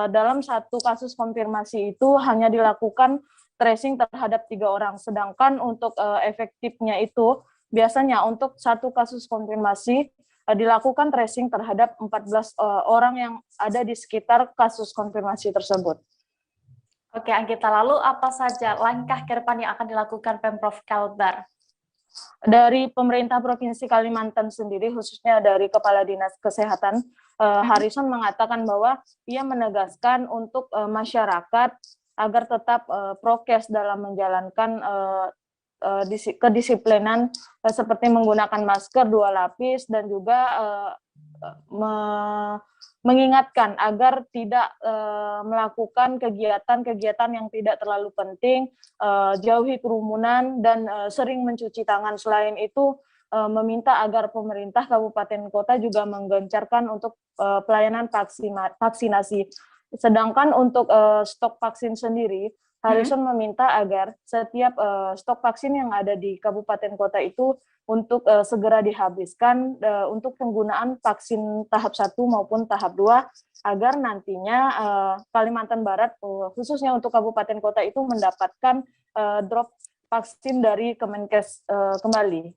dalam satu kasus konfirmasi itu hanya dilakukan tracing terhadap 3 orang, sedangkan untuk efektifnya itu biasanya untuk satu kasus konfirmasi dilakukan tracing terhadap 14 orang yang ada di sekitar kasus konfirmasi tersebut. Oke, Anggita, lalu apa saja langkah ke depan yang akan dilakukan Pemprov Kalbar? Dari pemerintah Provinsi Kalimantan sendiri, khususnya dari Kepala Dinas Kesehatan, Harrison mengatakan bahwa ia menegaskan untuk masyarakat agar tetap prokes dalam menjalankan kedisiplinan seperti menggunakan masker 2 lapis dan juga mengingatkan agar tidak melakukan kegiatan-kegiatan yang tidak terlalu penting, jauhi kerumunan dan sering mencuci tangan. Selain itu meminta agar pemerintah kabupaten kota juga menggencarkan untuk pelayanan vaksinasi. Sedangkan untuk stok vaksin sendiri, Harrison meminta agar setiap stok vaksin yang ada di kabupaten kota itu untuk segera dihabiskan untuk penggunaan vaksin tahap 1 maupun tahap 2, agar nantinya Kalimantan Barat, khususnya untuk kabupaten kota itu mendapatkan drop vaksin dari Kemenkes kembali.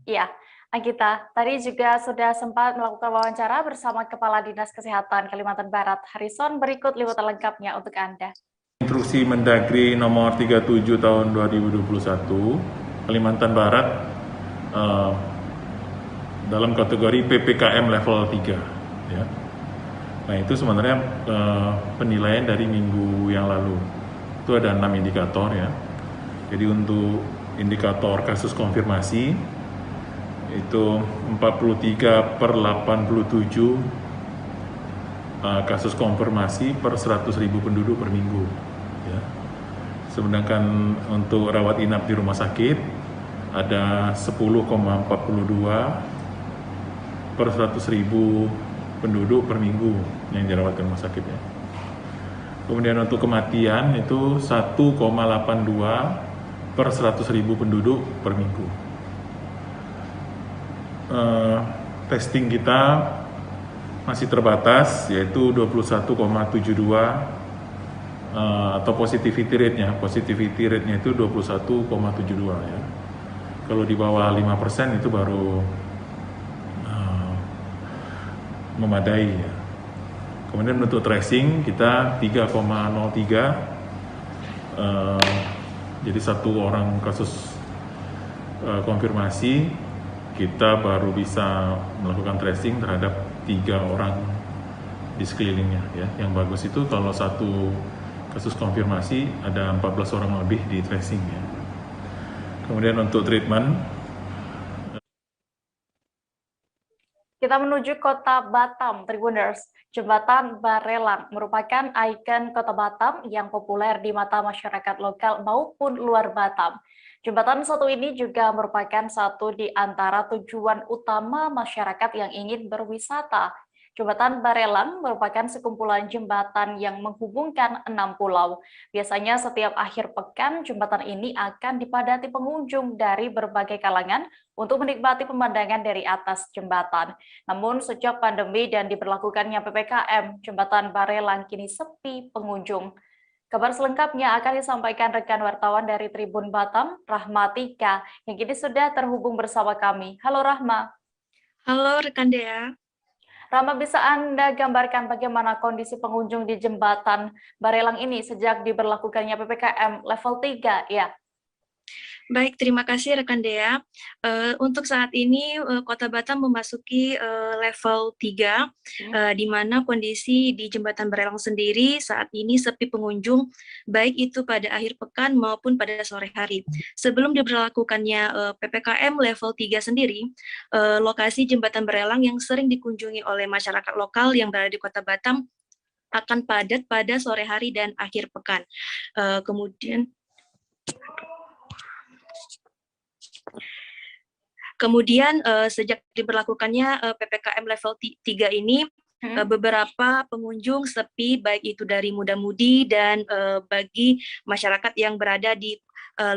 Iya, Anggita, tadi juga sudah sempat melakukan wawancara bersama Kepala Dinas Kesehatan Kalimantan Barat, Harrison. Berikut liputan lengkapnya untuk Anda. Instruksi Mendagri nomor 37 tahun 2021, Kalimantan Barat dalam kategori PPKM level 3. Ya. Nah, itu sebenarnya penilaian dari minggu yang lalu. Itu ada 6 indikator ya. Jadi untuk indikator kasus konfirmasi itu 43 per 87 kasus konfirmasi per 100.000 penduduk per minggu. Ya. Sedangkan untuk rawat inap di rumah sakit ada 10,42 per 100.000 penduduk per minggu yang dirawat di rumah sakit. Ya. Kemudian untuk kematian itu 1,82 per 100.000 penduduk per minggu. Testing kita masih terbatas, yaitu 21,72 atau positivity rate-nya itu 21,72 ya. Kalau di bawah 5% itu baru memadai ya. Kemudian untuk tracing kita 3,03, jadi 1 orang kasus konfirmasi kita baru bisa melakukan tracing terhadap 3 orang di sekelilingnya ya. Yang bagus itu kalau 1 kasus konfirmasi ada 14 orang lebih di tracing ya. Kemudian untuk treatment, kita menuju kota Batam, Tribuners. Jembatan Barelang merupakan ikon kota Batam yang populer di mata masyarakat lokal maupun luar Batam. Jembatan satu ini juga merupakan satu di antara tujuan utama masyarakat yang ingin berwisata. Jembatan Barelang merupakan sekumpulan jembatan yang menghubungkan 6 pulau. Biasanya setiap akhir pekan, jembatan ini akan dipadati pengunjung dari berbagai kalangan untuk menikmati pemandangan dari atas jembatan. Namun sejak pandemi dan diberlakukannya PPKM, jembatan Barelang kini sepi pengunjung. Kabar selengkapnya akan disampaikan rekan wartawan dari Tribun Batam, Rahma Tika, yang kini sudah terhubung bersama kami. Halo Rahma. Halo rekan Dea. Rahma, bisa Anda gambarkan bagaimana kondisi pengunjung di jembatan Barelang ini sejak diberlakukannya PPKM level 3, ya? Baik, terima kasih rekan Dea. Untuk saat ini Kota Batam memasuki level 3, di mana kondisi di Jembatan Barelang sendiri saat ini sepi pengunjung, baik itu pada akhir pekan maupun pada sore hari. Sebelum diberlakukannya PPKM level 3 sendiri, lokasi Jembatan Barelang yang sering dikunjungi oleh masyarakat lokal yang berada di Kota Batam akan padat pada sore hari dan akhir pekan. Kemudian sejak diberlakukannya PPKM level 3 ini, beberapa pengunjung sepi, baik itu dari muda-mudi dan bagi masyarakat yang berada di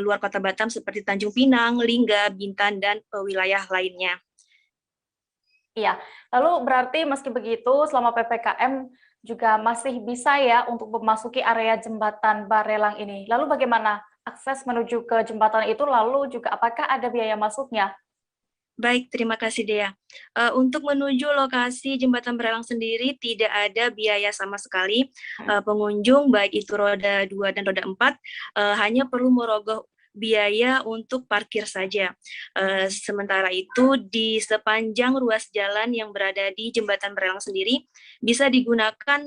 luar Kota Batam seperti Tanjung Pinang, Lingga, Bintan, dan wilayah lainnya. Iya, lalu berarti meski begitu selama PPKM juga masih bisa ya untuk memasuki area jembatan Barelang ini. Lalu bagaimana akses menuju ke jembatan itu, lalu juga apakah ada biaya masuknya? Baik, terima kasih Dea. Untuk menuju lokasi Jembatan Barelang sendiri tidak ada biaya sama sekali. Pengunjung baik itu roda 2 dan roda 4 hanya perlu merogoh biaya untuk parkir saja. Sementara itu di sepanjang ruas jalan yang berada di Jembatan Barelang sendiri bisa digunakan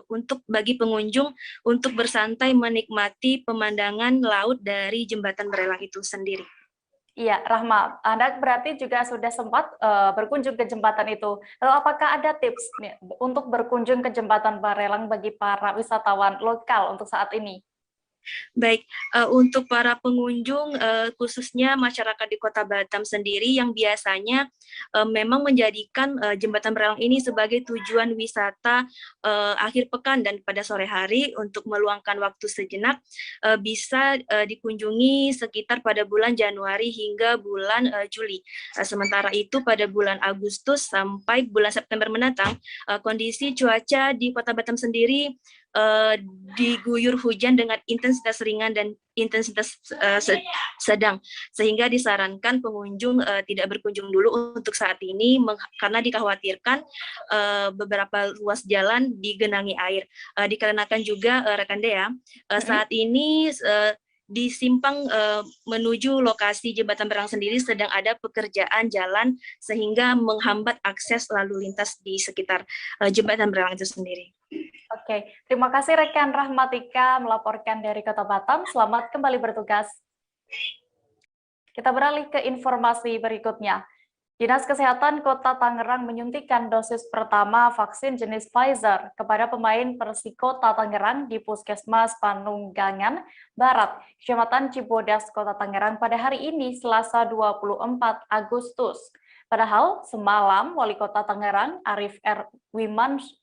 untuk bagi pengunjung untuk bersantai menikmati pemandangan laut dari Jembatan Barelang itu sendiri. Iya, Rahma, Anda berarti juga sudah sempat berkunjung ke jembatan itu. Lalu apakah ada tips nih, untuk berkunjung ke jembatan Barelang bagi para wisatawan lokal untuk saat ini? Baik, untuk para pengunjung, khususnya masyarakat di Kota Batam sendiri yang biasanya memang menjadikan Jembatan Barelang ini sebagai tujuan wisata akhir pekan dan pada sore hari untuk meluangkan waktu sejenak, bisa dikunjungi sekitar pada bulan Januari hingga bulan Juli. Sementara itu pada bulan Agustus sampai bulan September mendatang, kondisi cuaca di Kota Batam sendiri diguyur hujan dengan intensitas ringan dan intensitas sedang, sehingga disarankan pengunjung tidak berkunjung dulu untuk saat ini karena dikhawatirkan beberapa ruas jalan digenangi air. Dikarenakan juga rekan Dea, saat ini di simpang menuju lokasi Jembatan Barelang sendiri sedang ada pekerjaan jalan sehingga menghambat akses lalu lintas di sekitar Jembatan Barelang itu sendiri. Oke, terima kasih rekan Rahmatika melaporkan dari Kota Batam. Selamat kembali bertugas. Kita beralih ke informasi berikutnya. Dinas Kesehatan Kota Tangerang menyuntikkan dosis pertama vaksin jenis Pfizer kepada pemain Persikota Tangerang di Puskesmas Panunggangan Barat, Kecamatan Cibodas, Kota Tangerang pada hari ini, Selasa 24 Agustus. Padahal semalam Wali Kota Tangerang Arif R.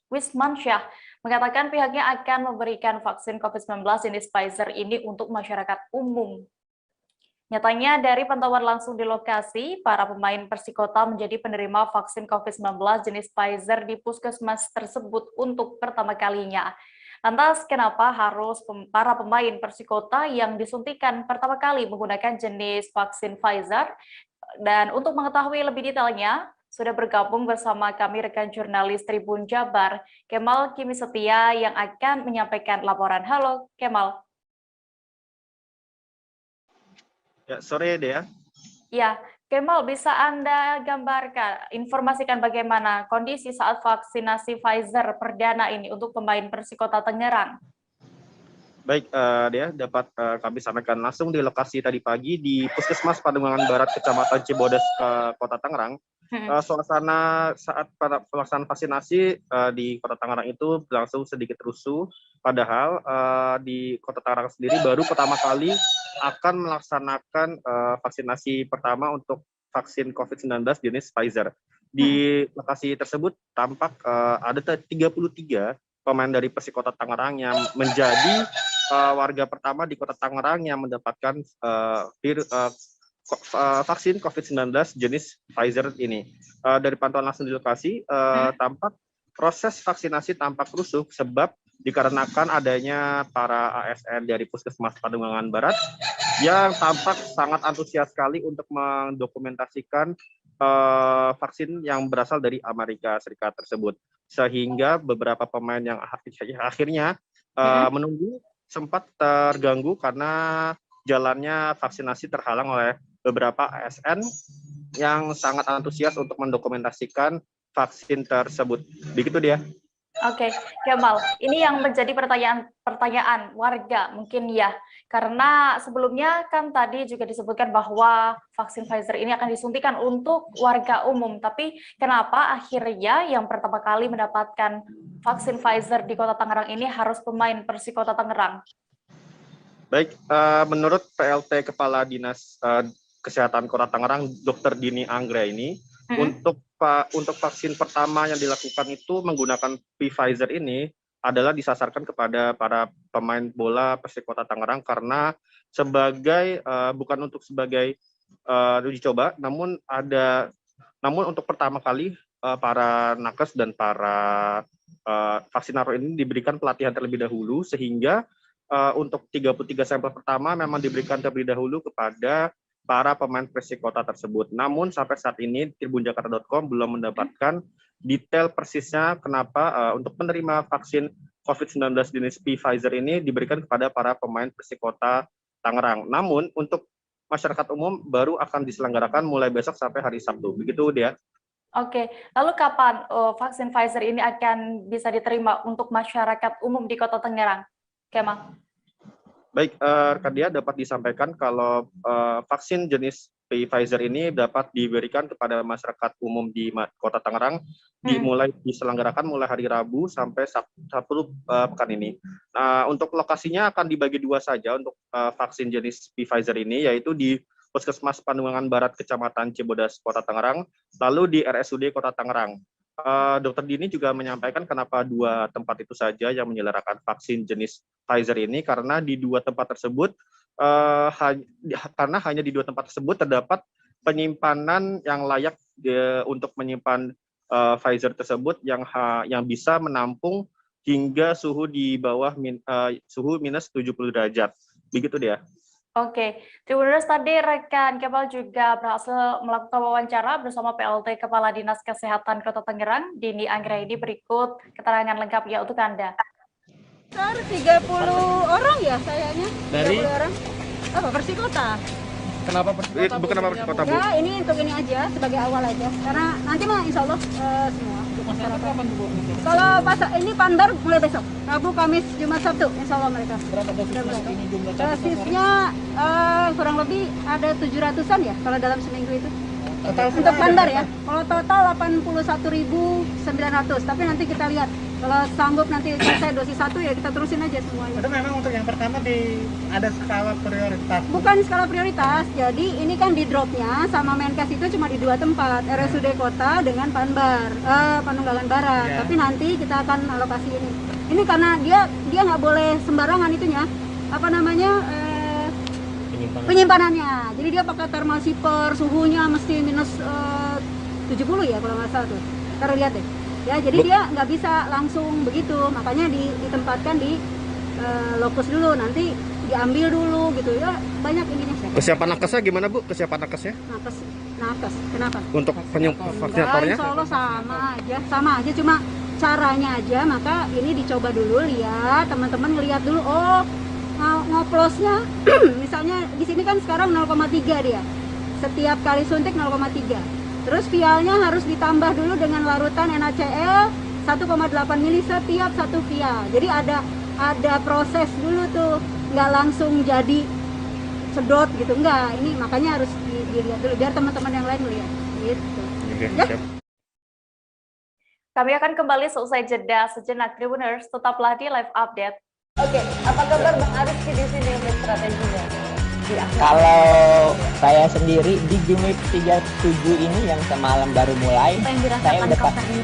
Wismansyah mengatakan pihaknya akan memberikan vaksin COVID-19 jenis Pfizer ini untuk masyarakat umum. Nyatanya dari pantauan langsung di lokasi, para pemain Persikota menjadi penerima vaksin COVID-19 jenis Pfizer di puskesmas tersebut untuk pertama kalinya. Lantas kenapa harus para pemain Persikota yang disuntikan pertama kali menggunakan jenis vaksin Pfizer? Dan untuk mengetahui lebih detailnya, sudah bergabung bersama kami rekan jurnalis Tribun Jabar, Kemal Kimi Setia yang akan menyampaikan laporan. Halo Kemal. Ya, sore Dea. Ya, Kemal, bisa Anda gambarkan, informasikan bagaimana kondisi saat vaksinasi Pfizer perdana ini untuk pemain Persikota Tangerang? Baik, Dea, dapat kami sampaikan langsung di lokasi tadi pagi di Puskesmas Pademangan Barat, Kecamatan Cibodas, Kota Tangerang. Suasana saat pada pelaksanaan vaksinasi di Kota Tangerang itu berlangsung sedikit rusuh. Padahal di Kota Tangerang sendiri baru pertama kali akan melaksanakan vaksinasi pertama untuk vaksin COVID-19 jenis Pfizer. Di lokasi tersebut tampak ada 33 pemain dari Persikota Tangerang yang menjadi warga pertama di Kota Tangerang yang mendapatkan vaksin COVID-19 jenis Pfizer ini. Dari pantauan langsung di lokasi, tampak proses vaksinasi tampak rusuh sebab dikarenakan adanya para ASN dari Puskesmas Pademangan Barat yang tampak sangat antusias sekali untuk mendokumentasikan vaksin yang berasal dari Amerika Serikat tersebut. Sehingga beberapa pemain yang akhirnya menunggu sempat terganggu karena jalannya vaksinasi terhalang oleh beberapa ASN yang sangat antusias untuk mendokumentasikan vaksin tersebut. Begitu dia. Oke, Kemal, ini yang menjadi pertanyaan warga mungkin ya, karena sebelumnya kan tadi juga disebutkan bahwa vaksin Pfizer ini akan disuntikan untuk warga umum, tapi kenapa akhirnya yang pertama kali mendapatkan vaksin Pfizer di Kota Tangerang ini harus pemain Persikota Tangerang? Baik, menurut PLT Kepala Dinas Kesehatan Kota Tangerang, Dr. Dini Anggra ini, untuk vaksin pertama yang dilakukan itu menggunakan Pfizer ini adalah disasarkan kepada para pemain bola Persikota Tangerang karena sebagai bukan untuk sebagai uji coba, namun untuk pertama kali para nakes dan para vaksinator ini diberikan pelatihan terlebih dahulu sehingga untuk 33 sampel pertama memang diberikan terlebih dahulu kepada para pemain Persikota tersebut. Namun sampai saat ini tribunjakarta.com belum mendapatkan detail persisnya kenapa untuk menerima vaksin COVID-19 jenis Pfizer ini diberikan kepada para pemain Persikota Tangerang. Namun untuk masyarakat umum baru akan diselenggarakan mulai besok sampai hari Sabtu. Begitu dia. Oke, lalu kapan vaksin Pfizer ini akan bisa diterima untuk masyarakat umum di Kota Tangerang? Kemal. Baik, rekan dia dapat disampaikan kalau vaksin jenis Pfizer ini dapat diberikan kepada masyarakat umum di Kota Tangerang dimulai diselenggarakan mulai hari Rabu sampai Sabtu pekan ini. Nah, untuk lokasinya akan dibagi dua saja untuk vaksin jenis Pfizer ini, yaitu di Puskesmas Pademangan Barat Kecamatan Cibodas Kota Tangerang, lalu di RSUD Kota Tangerang. Dr. Dini juga menyampaikan kenapa dua tempat itu saja yang menyelenggarakan vaksin jenis Pfizer ini, karena di dua tempat tersebut karena hanya di dua tempat tersebut terdapat penyimpanan yang layak untuk menyimpan Pfizer tersebut yang bisa menampung hingga suhu di bawah suhu minus 70 derajat. Begitu dia. Oke, Tribuners, tadi rekan Kemal juga berhasil melakukan wawancara bersama PLT Kepala Dinas Kesehatan Kota Tangerang, Dini Anggra. Ini berikut keterangan lengkapnya untuk Anda. 30 orang ya sayangnya. Dari? 30 orang. Apa, Persikota? Kenapa Persikota? Bukan apa Persikota, Bu? Ya, ini untuk ini aja, sebagai awal aja. Karena nanti mah insya Allah semua. Masyarakat kapan, Bu? Kalau pas ini Pandar mulai besok. Rabu, Kamis, Jumat, Sabtu, insya Allah mereka. Berapa dosis ini jumlah? Dosisnya kurang lebih ada 700-an ya, kalau dalam seminggu itu. Total untuk Pandar ya. Kalau total 81.900, tapi nanti kita lihat. Kalau sanggup nanti selesai dosis 1 ya kita terusin aja semuanya. Itu memang untuk yang pertama ada skala prioritas? Bukan skala prioritas, jadi ini kan di dropnya sama Menkes itu cuma di dua tempat, RSUD Kota dengan Panunggalan Barat. Tapi nanti kita akan alokasi ini. Ini karena dia nggak boleh sembarangan itunya, penyimpanannya. Jadi dia pakai thermal shipper, suhunya mesti minus 70 ya kalau nggak salah tuh. Ntar lihat deh. Ya, jadi dia nggak bisa langsung begitu, makanya ditempatkan di lokus dulu, nanti diambil dulu gitu ya, banyak ininya. Kesiapan nakesnya gimana, Bu? Kesiapan nakesnya? Nakes, kenapa? Untuk vaksinatornya? Insya Allah sama aja, cuma caranya aja, maka ini dicoba dulu, lihat, teman-teman ngelihat dulu, ngoplosnya, misalnya di sini kan sekarang 0,3 dia, setiap kali suntik 0,3. Terus vialnya harus ditambah dulu dengan larutan NaCl 1,8 mili setiap satu vial. Jadi ada ada proses dulu tuh, nggak langsung jadi sedot gitu, enggak. Ini makanya harus dilihat dulu biar teman-teman yang lain lihat gitu. Ya. Kami akan kembali seusai jeda sejenak. Tribuners, tetaplah di live update. Oke, apa kabar Bang Arief di sini untuk strateginya? Kalau saya sendiri di Jumip 37 ini yang semalam baru mulai, saya udah pasti.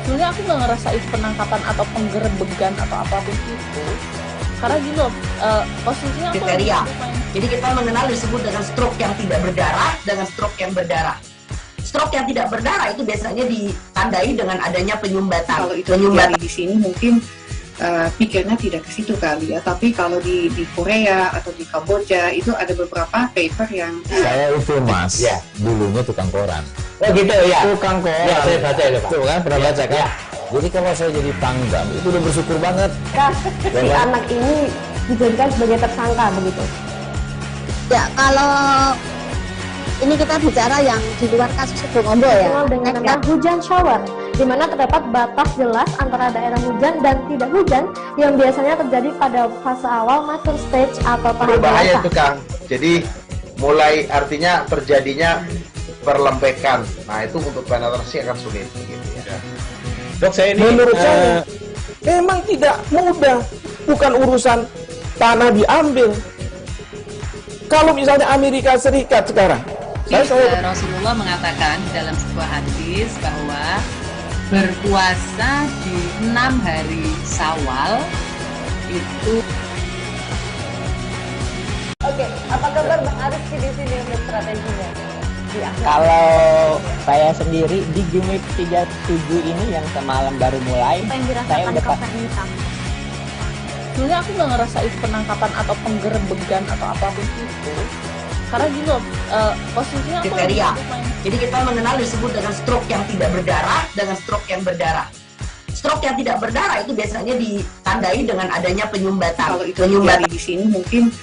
Sebenarnya aku nggak ngerasain penangkapan atau penggerebegan atau apapun itu. Karena gini loh, posisinya aku kriteria. Jadi kita mengenal disebut dengan stroke yang tidak berdarah dengan stroke yang berdarah. Stroke yang tidak berdarah itu biasanya ditandai dengan adanya penyumbatan. Kalau itu terjadi di sini mungkin pikirnya tidak ke situ kali ya, tapi kalau di Korea atau di Kamboja itu ada beberapa paper yang saya itu mas, ya dulunya tukang koran. Oh gitu ya. Tukang koran. Ya saya baca itu Pak. Tuh kan pernah baca kan? Ya. Jadi kalau saya jadi pangdam itu udah bersyukur banget. Si anak ini dijadikan sebagai tersangka begitu. Ya kalau ini kita bicara yang di luar kasus Sibolombo ya. Dengan nama hujan shower, di mana terdapat batas jelas antara daerah hujan dan tidak hujan yang biasanya terjadi pada fase awal mature stage atau tahap berbahaya dewasa. itu Kang. Jadi mulai artinya terjadinya perlembekan. Nah itu untuk penetrasi akan sulit. Gitu ya. Dok, saya ini menurut saya memang tidak mudah. Bukan urusan tanah diambil. Kalau misalnya Amerika Serikat sekarang, Rasulullah mengatakan dalam sebuah hadis bahwa berpuasa di 6 hari Syawal itu. Oke, apa kabar Bang Arief di sini untuk strateginya? Kalau saya sendiri di Jumip 37 ini yang semalam baru mulai, saya udah pasti. Sebenarnya aku nggak ngerasain penangkapan atau penggerebegan atau apapun itu. Karena gini loh, posisinya aku kriteria. Jadi kita mengenal disebut dengan stroke yang tidak berdarah dengan stroke yang berdarah. Stroke yang tidak berdarah itu biasanya ditandai dengan adanya penyumbatan. Kalau itu terjadi di sini mungkin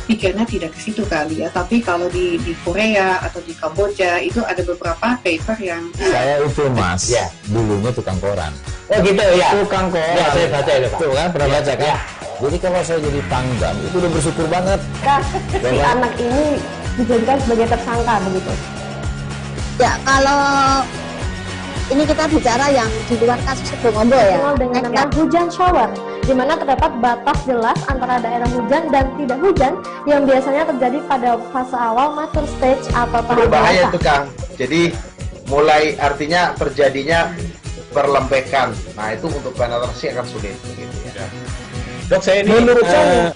pikirnya tidak ke situ kali ya, tapi kalau di Korea atau di Kamboja itu ada beberapa paper yang saya itu mas, ya dulunya tukang koran. Oh gitu ya. Tukang koran. Ya saya baca itu Pak. Tuh kan pernah baca kan? Ya. Jadi kalau saya jadi pangdam itu udah bersyukur banget. Si anak ini dijadikan sebagai tersangka begitu. Ya kalau ini kita bicara yang di luar kasus Sibolombo ya. Dengan nama hujan shower, di mana terdapat batas jelas antara daerah hujan dan tidak hujan yang biasanya terjadi pada fase awal mature stage atau tahap berbahaya dewasa. itu Kang. Jadi mulai artinya terjadinya perlembekan. Nah itu untuk penetrasi akan sulit. Gitu ya. Dok, saya ini menurut saya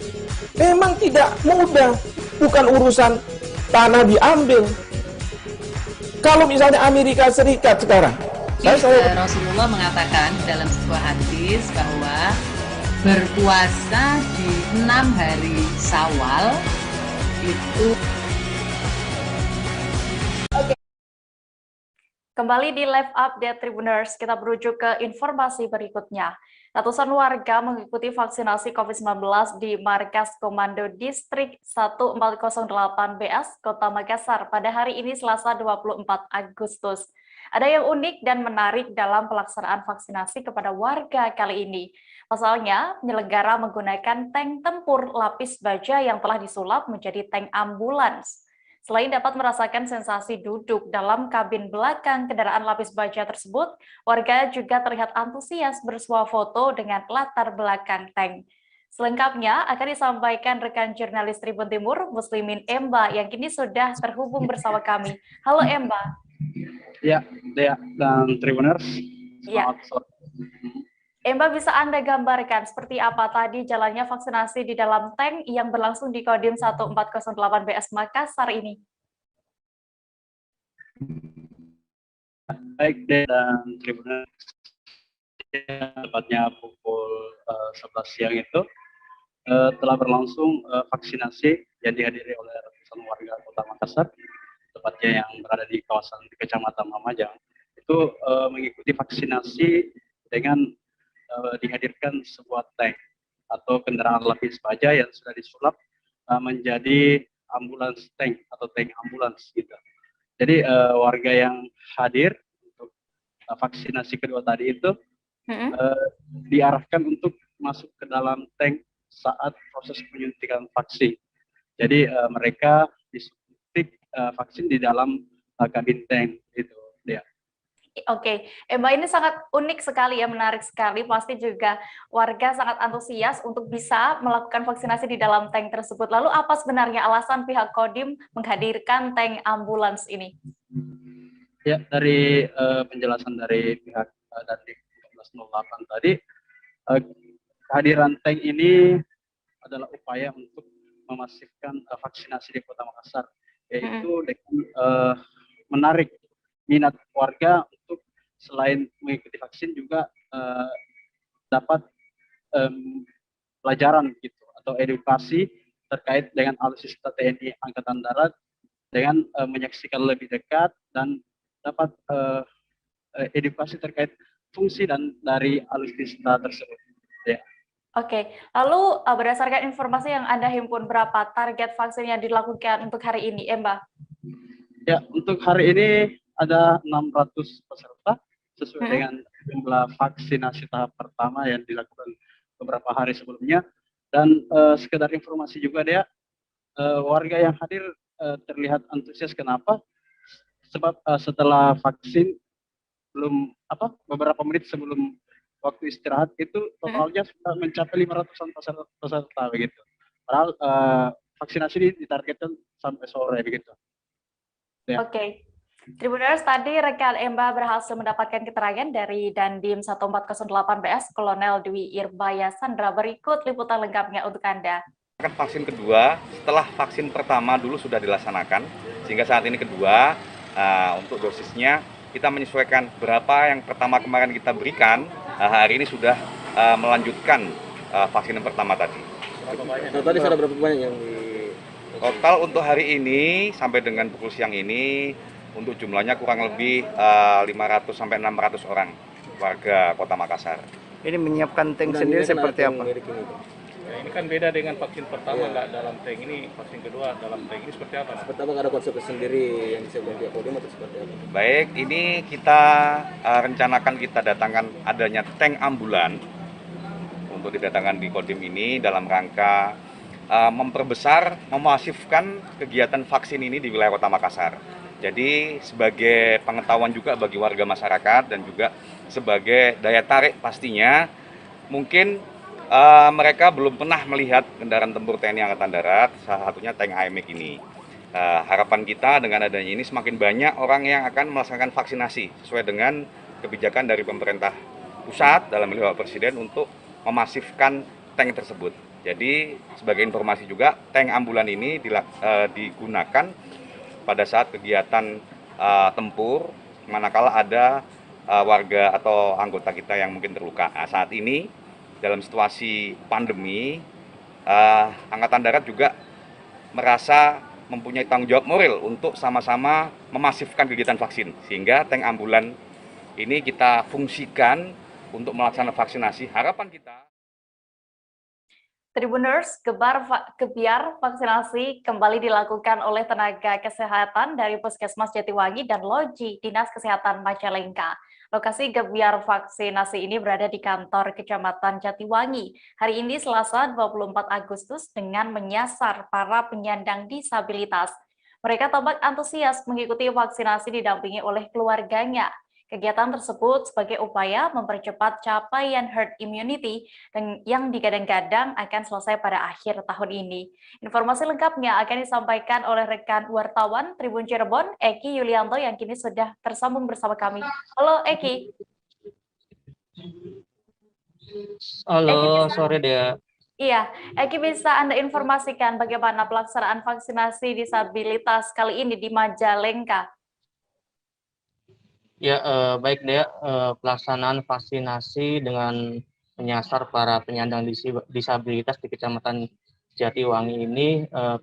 memang tidak mudah. Bukan urusan tanah diambil. Kalau misalnya Amerika Serikat sekarang, Rasulullah mengatakan dalam sebuah hadis bahwa berpuasa di 6 hari Syawal itu. Kembali di live update Tribuners, kita merujuk ke informasi berikutnya. Ratusan warga mengikuti vaksinasi COVID-19 di Markas Komando Distrik 1408 BS, Kota Makassar pada hari ini Selasa 24 Agustus. Ada yang unik dan menarik dalam pelaksanaan vaksinasi kepada warga kali ini. Pasalnya, penyelenggara menggunakan tank tempur lapis baja yang telah disulap menjadi tank ambulans. Selain dapat merasakan sensasi duduk dalam kabin belakang kendaraan lapis baja tersebut, warga juga terlihat antusias bersuah foto dengan latar belakang tank. Selengkapnya akan disampaikan rekan jurnalis Tribun Timur, Muslimin Emba, yang kini sudah terhubung bersama kami. Halo Emba. Ya, dan Tribuners. Ya. Emba, bisa Anda gambarkan seperti apa tadi jalannya vaksinasi di dalam tank yang berlangsung di Kodim 1408 BS Makassar ini? Baik, dan Tribuners, tepatnya pukul 11 siang itu telah berlangsung vaksinasi yang dihadiri oleh ratusan warga Kota Makassar, tepatnya yang berada di kawasan Kecamatan Mamajang. Itu mengikuti vaksinasi dengan dihadirkan sebuah tank atau kendaraan lapis baja yang sudah disulap menjadi ambulans tank atau tank ambulans gitu. Jadi warga yang hadir untuk vaksinasi kedua tadi itu diarahkan untuk masuk ke dalam tank saat proses penyuntikan vaksin. Jadi mereka disuntik vaksin di dalam kabin tank itu. Ya. Oke, Mbak, ini sangat unik sekali ya, menarik sekali. Pasti juga warga sangat antusias untuk bisa melakukan vaksinasi di dalam tank tersebut. Lalu apa sebenarnya alasan pihak Kodim menghadirkan tank ambulans ini? Ya, dari penjelasan dari pihak Dandim 1408 tadi, kehadiran tank ini adalah upaya untuk memasifkan vaksinasi di Kota Makassar, yaitu dengan menarik minat warga untuk selain mengikuti vaksin juga dapat pelajaran gitu atau edukasi terkait dengan alutsista TNI Angkatan Darat dengan menyaksikan lebih dekat dan dapat edukasi terkait fungsi dan dari alutsista tersebut. Ya. Oke, lalu berdasarkan informasi yang Anda himpun, berapa target vaksin yang dilakukan untuk hari ini, Mbak? Ya, untuk hari ini ada 600 peserta sesuai dengan jumlah vaksinasi tahap pertama yang dilakukan beberapa hari sebelumnya. Dan sekedar informasi juga dia, warga yang hadir terlihat antusias. Kenapa? Sebab setelah vaksin beberapa menit sebelum waktu istirahat itu totalnya sudah mencapai 500-an peserta begitu. Padahal vaksinasi ini ditargetkan sampai sore begitu. Ya. Oke. Tribuners, tadi rekan Emba berhasil mendapatkan keterangan dari Dandim 1408 BS Kolonel Dwi Irbaya Sandra. Berikut liputan lengkapnya untuk Anda. Vaksin kedua setelah vaksin pertama dulu sudah dilaksanakan, sehingga saat ini kedua untuk dosisnya kita menyesuaikan berapa yang pertama kemarin kita berikan, hari ini sudah melanjutkan vaksin yang pertama tadi. Tadi sudah berapa banyak yang di... Total untuk hari ini sampai dengan pukul siang ini untuk jumlahnya kurang lebih 500 sampai 600 orang warga Kota Makassar. Ini menyiapkan tank sendiri seperti apa? Ya, ini kan beda dengan vaksin pertama, nggak dalam tank. Ini vaksin kedua dalam tank. Ini seperti apa? Seperti apa, ada konsep sendiri yang disiapkan pihak Kodim atau seperti apa? Baik, ini kita rencanakan kita datangkan adanya tank ambulan untuk didatangkan di Kodim ini dalam rangka memperbesar, memasifkan kegiatan vaksin ini di wilayah Kota Makassar. Jadi sebagai pengetahuan juga bagi warga masyarakat dan juga sebagai daya tarik pastinya, mungkin mereka belum pernah melihat kendaraan tempur TNI Angkatan Darat, salah satunya tank AMX ini. Harapan kita dengan adanya ini semakin banyak orang yang akan melaksanakan vaksinasi sesuai dengan kebijakan dari pemerintah pusat dalam hal Bapak Presiden untuk memasifkan tank tersebut. Jadi sebagai informasi juga, tank ambulan ini digunakan pada saat kegiatan tempur, manakala ada warga atau anggota kita yang mungkin terluka. Nah, saat ini dalam situasi pandemi, Angkatan Darat juga merasa mempunyai tanggung jawab moral untuk sama-sama memasifkan kegiatan vaksin. Sehingga tank ambulan ini kita fungsikan untuk melaksanakan vaksinasi. Harapan kita... Tribuners, gebiar vaksinasi kembali dilakukan oleh tenaga kesehatan dari Puskesmas Jatiwangi dan Loji Dinas Kesehatan Majalengka. Lokasi gebiar vaksinasi ini berada di kantor Kecamatan Jatiwangi. Hari ini Selasa 24 Agustus dengan menyasar para penyandang disabilitas. Mereka tampak antusias mengikuti vaksinasi didampingi oleh keluarganya. Kegiatan tersebut sebagai upaya mempercepat capaian herd immunity yang digadang-gadang akan selesai pada akhir tahun ini. Informasi lengkapnya akan disampaikan oleh rekan wartawan Tribun Cirebon, Eki Yulianto, yang kini sudah tersambung bersama kami. Halo Eki. Halo, sore Dea. Iya, Eki, bisa Anda informasikan bagaimana pelaksanaan vaksinasi disabilitas kali ini di Majalengka? Ya, baik Dea, pelaksanaan vaksinasi dengan menyasar para penyandang disabilitas di Kecamatan Jatiwangi ini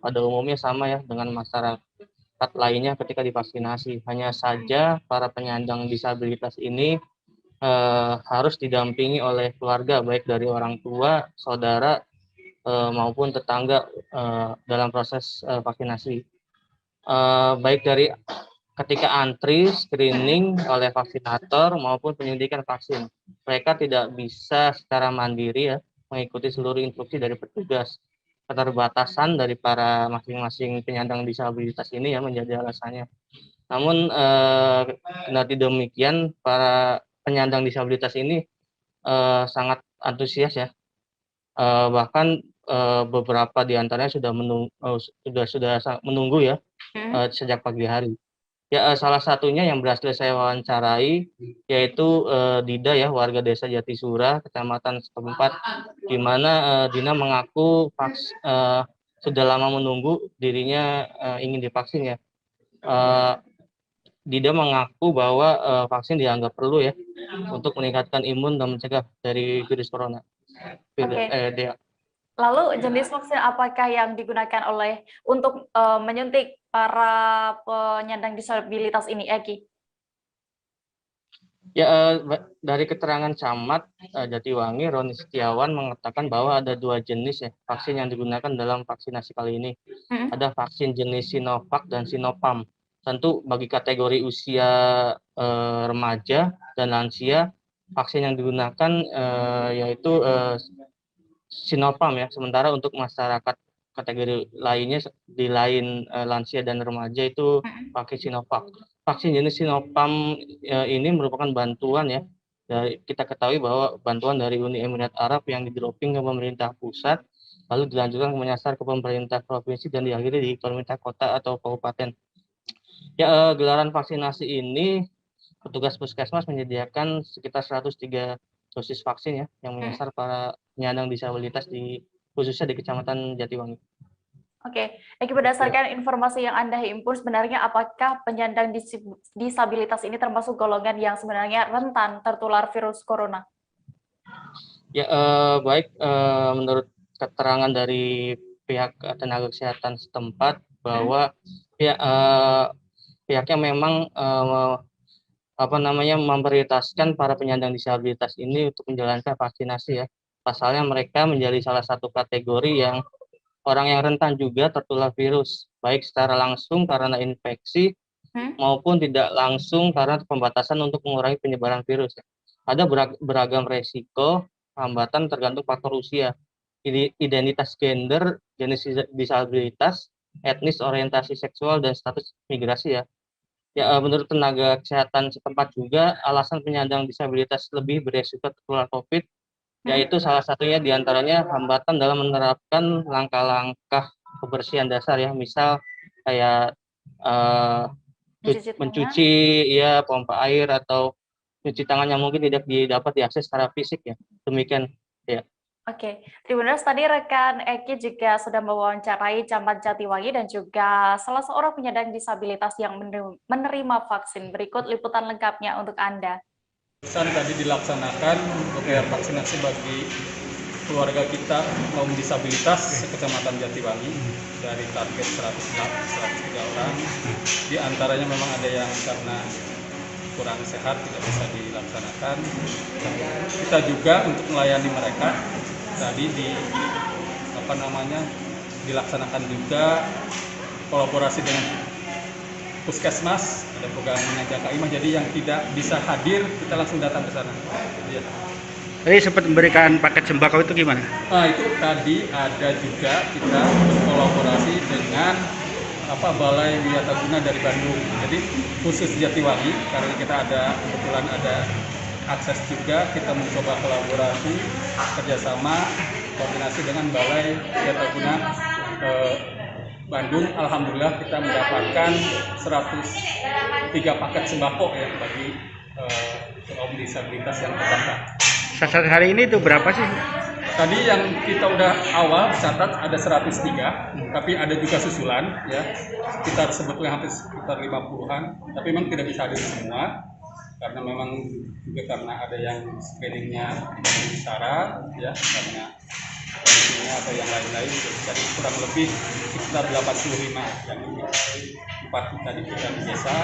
pada umumnya sama ya dengan masyarakat lainnya ketika divaksinasi. Hanya saja para penyandang disabilitas ini harus didampingi oleh keluarga, baik dari orang tua, saudara, maupun tetangga dalam proses vaksinasi. Baik dari ketika antri screening oleh vaksinator maupun penyuntikan vaksin. Mereka tidak bisa secara mandiri ya mengikuti seluruh instruksi dari petugas. Keterbatasan dari para masing-masing penyandang disabilitas ini ya menjadi alasannya. Namun kendati demikian para penyandang disabilitas ini sangat antusias ya. Bahkan beberapa di antaranya sudah menunggu ya sejak pagi hari. Ya, salah satunya yang berhasil saya wawancarai yaitu Dida ya, warga desa Jatisura, kecamatan setempat, di mana Dina mengaku sudah lama menunggu dirinya ingin divaksin ya. Dida mengaku bahwa vaksin dianggap perlu ya untuk meningkatkan imun dan mencegah dari virus corona. Lalu jenis vaksin apakah yang digunakan untuk menyuntik para penyandang disabilitas ini, Eki? Ya, dari keterangan Camat Jatiwangi, Roni Setiawan mengatakan bahwa ada 2 jenis ya vaksin yang digunakan dalam vaksinasi kali ini. Ada vaksin jenis Sinovac dan Sinopharm. Tentu bagi kategori usia remaja dan lansia, vaksin yang digunakan yaitu Sinopharm ya. Sementara untuk masyarakat kategori lainnya di lain lansia dan remaja itu pakai Sinovac. Vaksin jenis Sinopharm ini merupakan bantuan ya. Kita ketahui bahwa bantuan dari Uni Emirat Arab yang di-dropping ke pemerintah pusat, lalu dilanjutkan menyasar ke pemerintah provinsi dan diakhiri di pemerintah kota atau kabupaten. Ya, gelaran vaksinasi ini petugas puskesmas menyediakan sekitar 103 dosis vaksin ya yang menyasar para penyandang disabilitas khususnya di Kecamatan Jatiwangi. Oke, Eki, berdasarkan informasi yang Anda himpun, sebenarnya apakah penyandang disabilitas ini termasuk golongan yang sebenarnya rentan tertular virus corona? Ya, baik, menurut keterangan dari pihak tenaga kesehatan setempat bahwa pihaknya memang memprioritaskan para penyandang disabilitas ini untuk menjalankan vaksinasi ya. Pasalnya mereka menjadi salah satu kategori yang orang yang rentan juga tertular virus, baik secara langsung karena infeksi maupun tidak langsung karena pembatasan untuk mengurangi penyebaran virus. Ada beragam resiko, hambatan tergantung faktor usia, identitas gender, jenis disabilitas, etnis, orientasi seksual, dan status migrasi ya. Ya, menurut tenaga kesehatan setempat juga alasan penyandang disabilitas lebih beresiko tertular COVID, yaitu salah satunya diantaranya hambatan dalam menerapkan langkah-langkah kebersihan dasar ya, misal kayak mencuci ya, pompa air atau cuci tangan yang mungkin tidak dapat diakses secara fisik ya. Demikian ya. Oke, Tribuners, tadi rekan Eki juga sudah mewawancarai Camat Jatiwangi dan juga salah seorang penyandang disabilitas yang menerima vaksin. Berikut liputan lengkapnya untuk Anda. Tadi dilaksanakan vaksinasi bagi keluarga kita kaum disabilitas Kecamatan Jatiwangi dari target 103 orang. Di antaranya memang ada yang karena kurang sehat tidak bisa dilaksanakan. Kita juga untuk melayani mereka tadi dilaksanakan juga kolaborasi dengan puskesmas, ada program Jaka Imah, jadi yang tidak bisa hadir kita langsung datang ke sana. Tadi sempat memberikan paket sembako itu gimana? Nah, itu tadi ada juga kita berkolaborasi dengan Balai Wiataguna dari Bandung. Jadi khusus Jatiwangi karena kita kebetulan ada akses juga, kita mencoba kolaborasi kerjasama koordinasi dengan Balai Wiataguna Bandung. Alhamdulillah kita mendapatkan 103 paket sembako ya bagi kaum disabilitas yang terdampak. Sasaran hari ini itu berapa sih? Tadi yang kita udah awal catat ada 103, tapi ada juga susulan ya. Kita sebetulnya hampir sekitar 50-an, tapi memang tidak bisa hadir semua karena memang juga karena ada yang screeningnya memenuhi syarat ya, karena kondisinya atau yang lain-lain, jadi kurang lebih sekitar 85 yang 4 tadi kita di desa,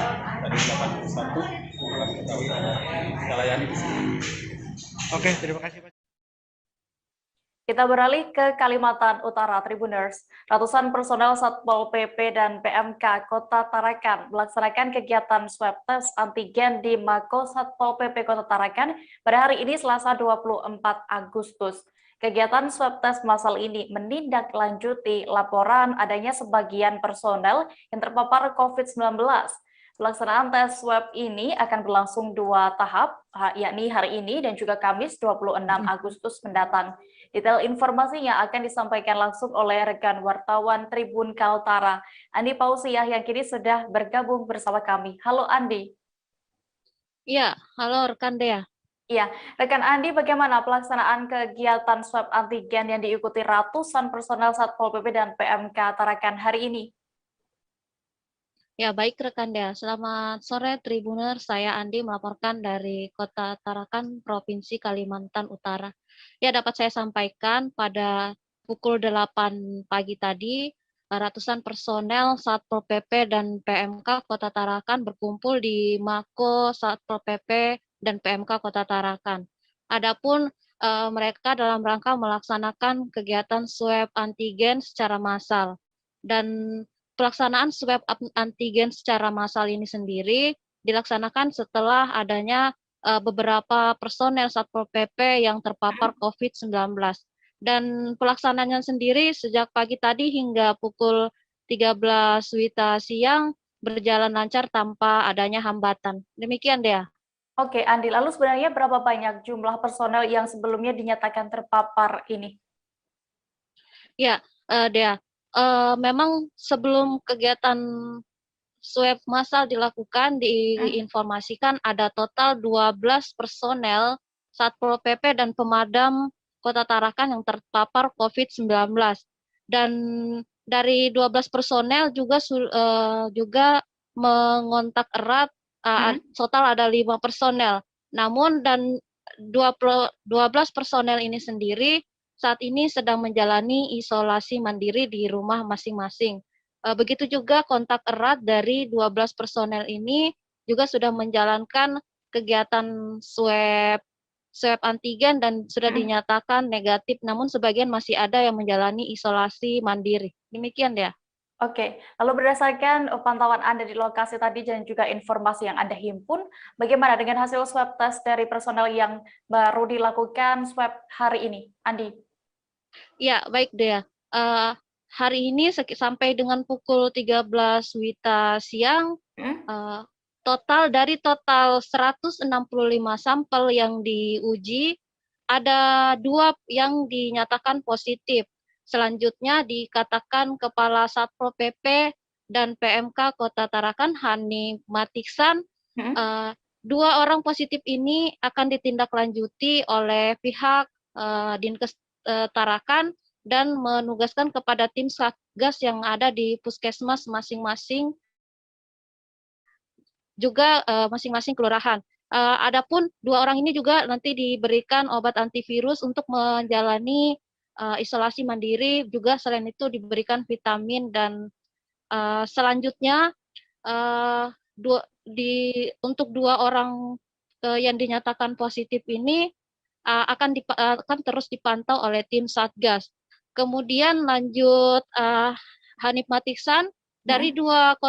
tadi 81 kurang ketahui ada kita layani di sini. Oke, terima kasih Pak. Kita beralih ke Kalimantan Utara, Tribuners. Ratusan personel Satpol PP dan PMK Kota Tarakan melaksanakan kegiatan swab tes antigen di Mako Satpol PP Kota Tarakan pada hari ini Selasa 24 Agustus. Kegiatan swab tes massal ini menindaklanjuti laporan adanya sebagian personel yang terpapar COVID-19. Pelaksanaan tes swab ini akan berlangsung 2 tahap, yakni hari ini dan juga Kamis 26 Agustus mendatang. Detail informasinya akan disampaikan langsung oleh rekan wartawan Tribun Kaltara, Andi Pausiah, yang kini sudah bergabung bersama kami. Halo Andi. Iya, halo rekan Dea. Iya, rekan Andi, bagaimana pelaksanaan kegiatan swab antigen yang diikuti ratusan personel Satpol PP dan PMK Tarakan hari ini? Ya, baik rekan Dea. Selamat sore Tribuner, saya Andi melaporkan dari Kota Tarakan, Provinsi Kalimantan Utara. Ya, dapat saya sampaikan pada pukul 8 pagi tadi, ratusan personel Satpol PP dan PMK Kota Tarakan berkumpul di Mako Satpol PP dan PMK Kota Tarakan. Adapun mereka dalam rangka melaksanakan kegiatan swab antigen secara massal. Dan pelaksanaan swab antigen secara massal ini sendiri dilaksanakan setelah adanya beberapa personel Satpol PP yang terpapar COVID-19. Dan pelaksanaannya sendiri sejak pagi tadi hingga pukul 13 WITA siang berjalan lancar tanpa adanya hambatan. Demikian Dea. Oke Andi, lalu sebenarnya berapa banyak jumlah personel yang sebelumnya dinyatakan terpapar ini? Ya, Dea. Memang sebelum kegiatan swab massal dilakukan, diinformasikan ada total 12 personel Satpol PP dan pemadam Kota Tarakan yang terpapar COVID-19. Dan dari 12 personel juga mengontak erat, total ada 5 personel. Namun dan 12 personel ini sendiri saat ini sedang menjalani isolasi mandiri di rumah masing-masing. Begitu juga kontak erat dari 12 personel ini juga sudah menjalankan kegiatan swab antigen dan sudah dinyatakan negatif, namun sebagian masih ada yang menjalani isolasi mandiri. Demikian ya. Oke, lalu berdasarkan pantauan Anda di lokasi tadi dan juga informasi yang Anda himpun, bagaimana dengan hasil swab test dari personel yang baru dilakukan swab hari ini, Andi? Ya, baik Dea. Hari ini sampai dengan pukul 13 WITA siang, total 165 sampel yang diuji, ada 2 yang dinyatakan positif. Selanjutnya dikatakan Kepala Satpol PP dan PMK Kota Tarakan, Hanif Matiksan, 2 orang positif ini akan ditindaklanjuti oleh pihak Dinkes Tarakan dan menugaskan kepada tim Satgas yang ada di puskesmas masing-masing, juga masing-masing kelurahan. Adapun 2 orang ini juga nanti diberikan obat antivirus untuk menjalani isolasi mandiri, juga selain itu diberikan vitamin. Dan selanjutnya untuk 2 orang yang dinyatakan positif ini akan terus dipantau oleh tim Satgas. Kemudian lanjut Hanif Matiksan, dari 2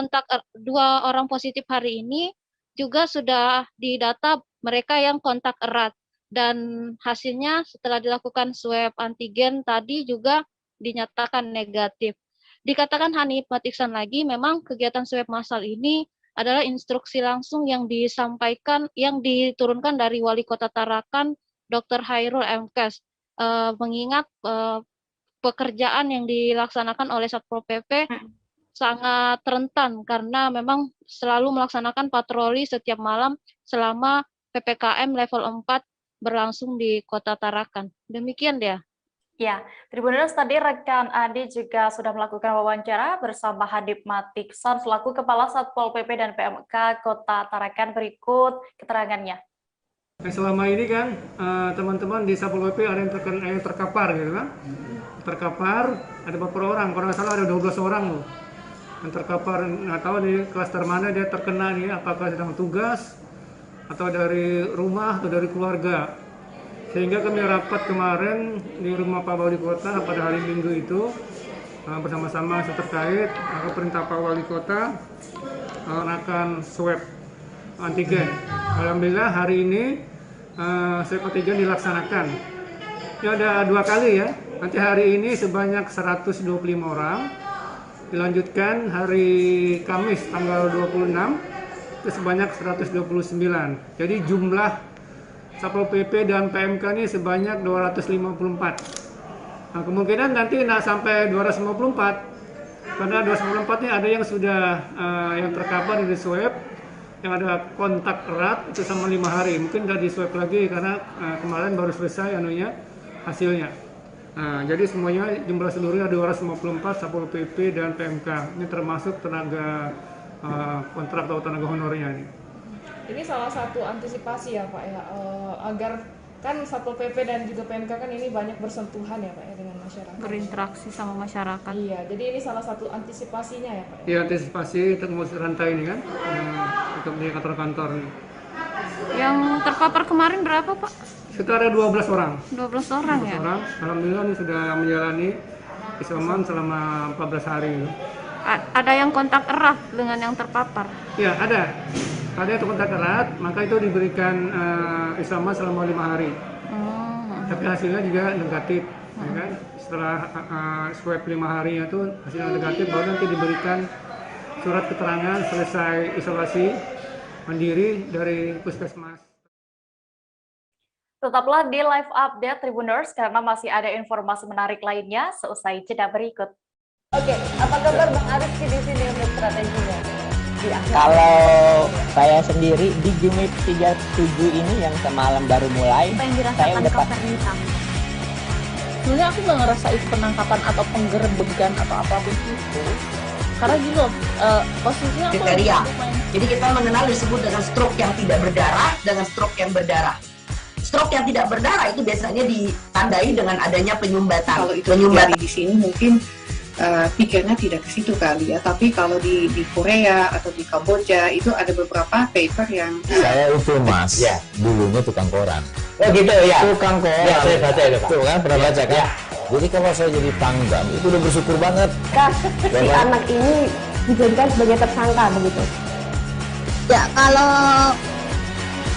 orang positif hari ini juga sudah didata mereka yang kontak erat, dan hasilnya setelah dilakukan swab antigen tadi juga dinyatakan negatif. Dikatakan Hanif Matiksan lagi, memang kegiatan swab massal ini adalah instruksi langsung yang disampaikan, yang diturunkan dari Wali Kota Tarakan, Dr. Hairul MKes, mengingat pekerjaan yang dilaksanakan oleh Satpol PP sangat rentan karena memang selalu melaksanakan patroli setiap malam selama PPKM level 4 berlangsung di Kota Tarakan. Demikian dia. Ya, Tribuners, tadi rekan Andi juga sudah melakukan wawancara bersama Hanif Matiksan selaku Kepala Satpol PP dan PMK Kota Tarakan. Berikut keterangannya. Selama ini kan teman-teman di Satpol PP ada yang terkapar gitu kan. Terkapar ada beberapa orang, kalau nggak salah ada 12 orang loh. Yang terkapar, nggak tahu di klaster mana dia terkena nih, apakah sedang tugas atau dari rumah atau dari keluarga. Sehingga kami rapat kemarin di rumah Pak Wali Kota pada hari Minggu itu bersama-sama terkait perintah Pak Wali Kota akan swab antigen. Alhamdulillah hari ini swab antigen dilaksanakan. Ini ada 2 kali ya. Nanti hari ini sebanyak 125 orang. Dilanjutkan hari Kamis tanggal 26 itu sebanyak 129. Jadi jumlah Satpol PP dan PMK ini sebanyak 254. Nah, kemungkinan nanti sampai 254 karena 254 ini ada yang sudah yang tercover di swab, yang ada kontak erat itu sama 5 hari. Mungkin udah di swab lagi karena kemarin baru selesai hasilnya. Nah, jadi semuanya jumlah seluruhnya 254 Satpol PP dan PMK. Ini termasuk tenaga kontrak atau tenaga honornya ini. Ini salah satu antisipasi ya Pak ya, agar kan Satpol PP dan juga PMK kan ini banyak bersentuhan ya Pak ya dengan masyarakat. Berinteraksi sama masyarakat. Iya, jadi ini salah satu antisipasinya ya Pak. Iya, antisipasi untuk memutus rantai ini kan, untuk di kantor-kantor ini. Yang terpapar kemarin berapa Pak? Sekitar ada 12 orang. 12 orang 12 ya? orang. Alhamdulillah ini sudah menjalani isoman selama 14 hari. Ada yang kontak erat dengan yang terpapar? Iya, ada. Ada yang kontak erat, maka itu diberikan isoman selama 5 hari. Tapi hasilnya juga negatif, ya kan? Setelah swab 5 hari itu hasilnya negatif, baru nanti diberikan surat keterangan selesai isolasi mandiri dari puskesmas. Tetaplah di live update Tribuners karena masih ada informasi menarik lainnya seusai jeda berikut. Oke, apa kabar Bang Arief di sini untuk strateginya? Kalau saya sendiri di Jumip 37 ini yang semalam baru mulai, saya udah Sebenarnya aku nggak ngerasa itu penangkapan atau penggerebekan atau apapun itu. Karena gini loh, posisinya aku kriteria. Jadi kita mengenal disebut dengan stroke yang tidak berdarah dengan stroke yang berdarah. Stroke yang tidak berdarah itu biasanya ditandai dengan adanya penyumbatan. Kalau itu terjadi di sini mungkin pikirnya tidak ke situ kali ya, tapi kalau di Korea atau di Kamboja itu ada beberapa paper yang saya itu Mas, ya, dulunya tukang koran. Oh gitu ya. Tukang koran. Ya, saya baca itu Pak. Tuh kan pernah baca kan? Ya. Jadi kalau saya jadi pangdam itu udah bersyukur banget. Si anak ini dijadikan sebagai tersangka begitu. Ya, kalau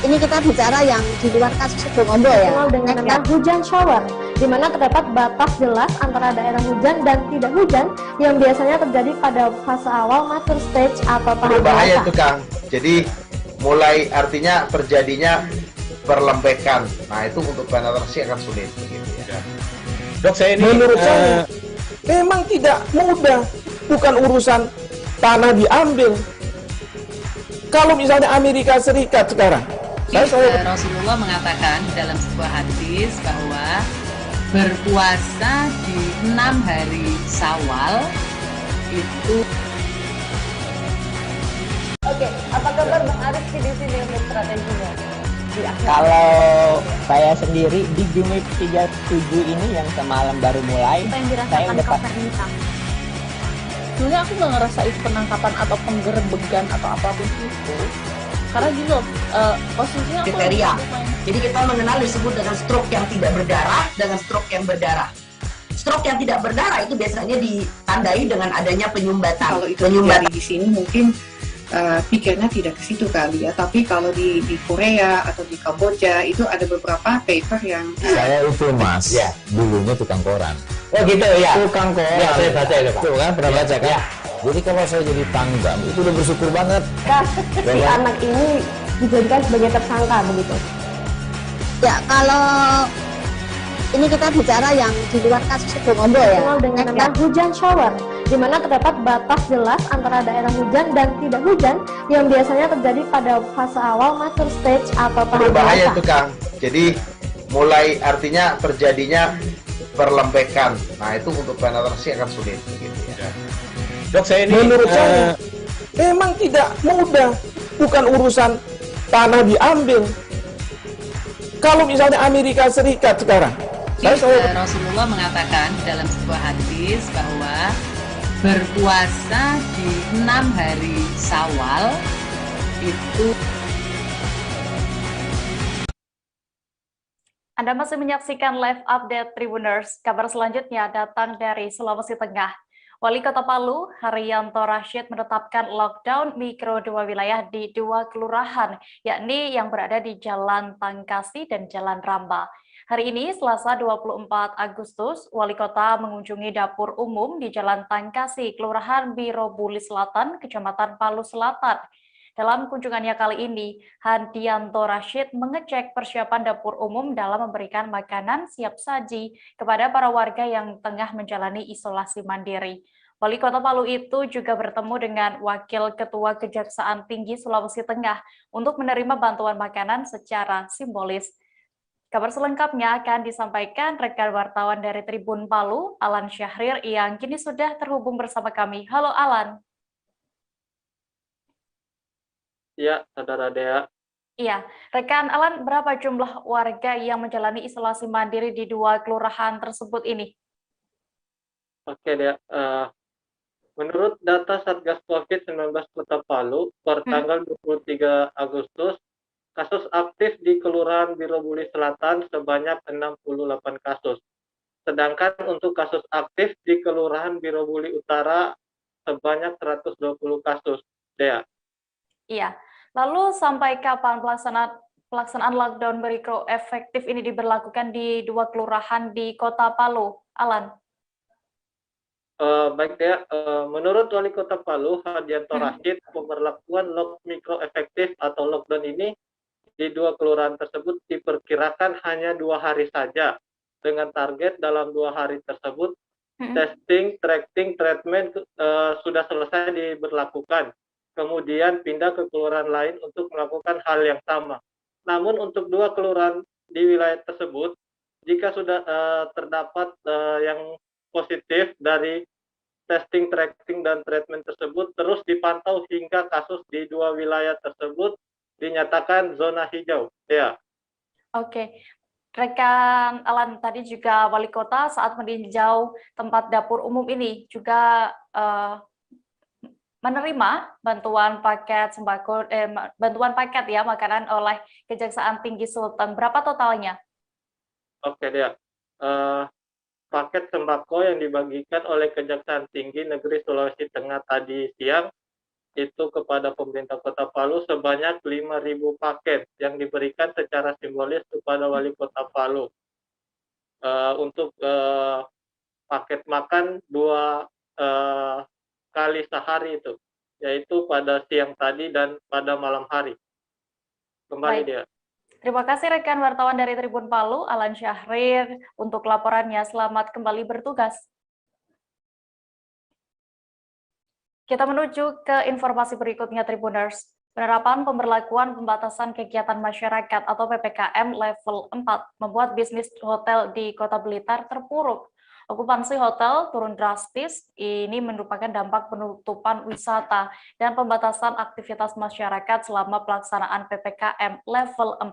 ini kita bicara yang di luar kasus Sebongombol ya. Dengan nama hujan shower, di mana terdapat batas jelas antara daerah hujan dan tidak hujan yang biasanya terjadi pada fase awal mature stage atau tahap berbahaya dewasa. itu Kang. Jadi mulai artinya terjadinya perlembekan. Nah itu untuk penetrasi akan sulit begitu ya. Dok, saya ini menurut saya memang tidak mudah, bukan urusan tanah diambil. Kalau misalnya Amerika Serikat sekarang, Rasulullah mengatakan dalam sebuah hadis bahwa berpuasa di 6 hari Syawal itu. Oke, apa kabar Bang Arief di sini untuk strateginya? Kalau saya sendiri di Jumip 37 ini yang semalam baru mulai, saya udah Sebenarnya aku nggak ngerasa itu penangkapan atau penggerebekan atau apapun itu. Karena gini loh, posisinya aku kriteria. Jadi kita mengenal disebut dengan stroke yang tidak berdarah dengan stroke yang berdarah. Stroke yang tidak berdarah itu biasanya ditandai dengan adanya penyumbatan. Kalau itu terjadi di sini mungkin pikirnya tidak ke situ kali ya, tapi kalau di Korea atau di Kamboja itu ada beberapa paper yang saya itu Mas, ya, dulunya tukang koran. Oh gitu ya. Tukang koran. Ya, saya baca itu Pak. Tuh kan pernah baca kan? Ya. Jadi kalau saya jadi pangdam itu udah bersyukur banget. Si anak ini dijadikan sebagai tersangka begitu. Ya, kalau ini kita bicara yang di luar kasus Sebongombol ya. Dengan nama hujan shower, di mana terdapat batas jelas antara daerah hujan dan tidak hujan yang biasanya terjadi pada fase awal mature stage atau tahap berbahaya dewasa. itu Kang. Jadi mulai artinya terjadinya perlembekan. Nah itu untuk penetrasi akan sulit begitu ya. Dok, saya ini menurut saya memang tidak mudah, bukan urusan tanah diambil. Kalau misalnya Amerika Serikat sekarang, Rasulullah mengatakan dalam sebuah hadis bahwa berpuasa di 6 hari Syawal itu. Anda masih menyaksikan live update Tribuners. Kabar selanjutnya datang dari Sulawesi Tengah. Wali Kota Palu, Haryanto Rashid, menetapkan lockdown mikro 2 wilayah di 2 kelurahan, yakni yang berada di Jalan Tangkasi dan Jalan Ramba. Hari ini, Selasa 24 Agustus, Wali Kota mengunjungi dapur umum di Jalan Tangkasi, Kelurahan Birobuli Selatan, Kecamatan Palu Selatan. Dalam kunjungannya kali ini, Haryanto Rashid mengecek persiapan dapur umum dalam memberikan makanan siap saji kepada para warga yang tengah menjalani isolasi mandiri. Wali Kota Palu itu juga bertemu dengan Wakil Ketua Kejaksaan Tinggi Sulawesi Tengah untuk menerima bantuan makanan secara simbolis. Kabar selengkapnya akan disampaikan rekan wartawan dari Tribun Palu, Alan Syahrir, yang kini sudah terhubung bersama kami. Halo Alan. Ya, Saudara Dea. Iya, rekan Alan, berapa jumlah warga yang menjalani isolasi mandiri di 2 kelurahan tersebut ini? Oke, Dea. Menurut data Satgas COVID-19 Kota Palu, per tanggal 23 Agustus, kasus aktif di Kelurahan Birobuli Selatan sebanyak 68 kasus. Sedangkan untuk kasus aktif di Kelurahan Birobuli Utara sebanyak 120 kasus. Dea. Iya, lalu sampai kapan pelaksanaan lockdown mikro efektif ini diberlakukan di 2 kelurahan di Kota Palu, Alan? Baik ya, menurut Wali Kota Palu, Haryanto Rashid, pemberlakuan mikro efektif atau lockdown ini di 2 kelurahan tersebut diperkirakan hanya 2 hari saja, dengan target dalam 2 hari tersebut testing, tracking, treatment sudah selesai diberlakukan. Kemudian pindah ke kelurahan lain untuk melakukan hal yang sama. Namun untuk 2 kelurahan di wilayah tersebut, jika sudah terdapat yang positif dari testing, tracking, dan treatment tersebut, terus dipantau hingga kasus di 2 wilayah tersebut dinyatakan zona hijau. Ya. Oke. Rekan Alan, tadi juga Wali Kota saat meninjau tempat dapur umum ini juga menerima bantuan paket sembako, bantuan paket ya makanan oleh Kejaksaan Tinggi Sultan. Berapa totalnya? Oke, Dea. Paket sembako yang dibagikan oleh Kejaksaan Tinggi Negeri Sulawesi Tengah tadi siang itu kepada pemerintah Kota Palu sebanyak 5.000 paket yang diberikan secara simbolis kepada Wali Kota Palu. Untuk paket makan 2 kali sehari itu, yaitu pada siang tadi dan pada malam hari. Kembali dia. Terima kasih rekan wartawan dari Tribun Palu, Alan Syahrir, untuk laporannya. Selamat kembali bertugas. Kita menuju ke informasi berikutnya, Tribuners. Penerapan pemberlakuan pembatasan kegiatan masyarakat atau PPKM level 4 membuat bisnis hotel di Kota Blitar terpuruk. Okupansi hotel turun drastis, ini merupakan dampak penutupan wisata dan pembatasan aktivitas masyarakat selama pelaksanaan PPKM level 4.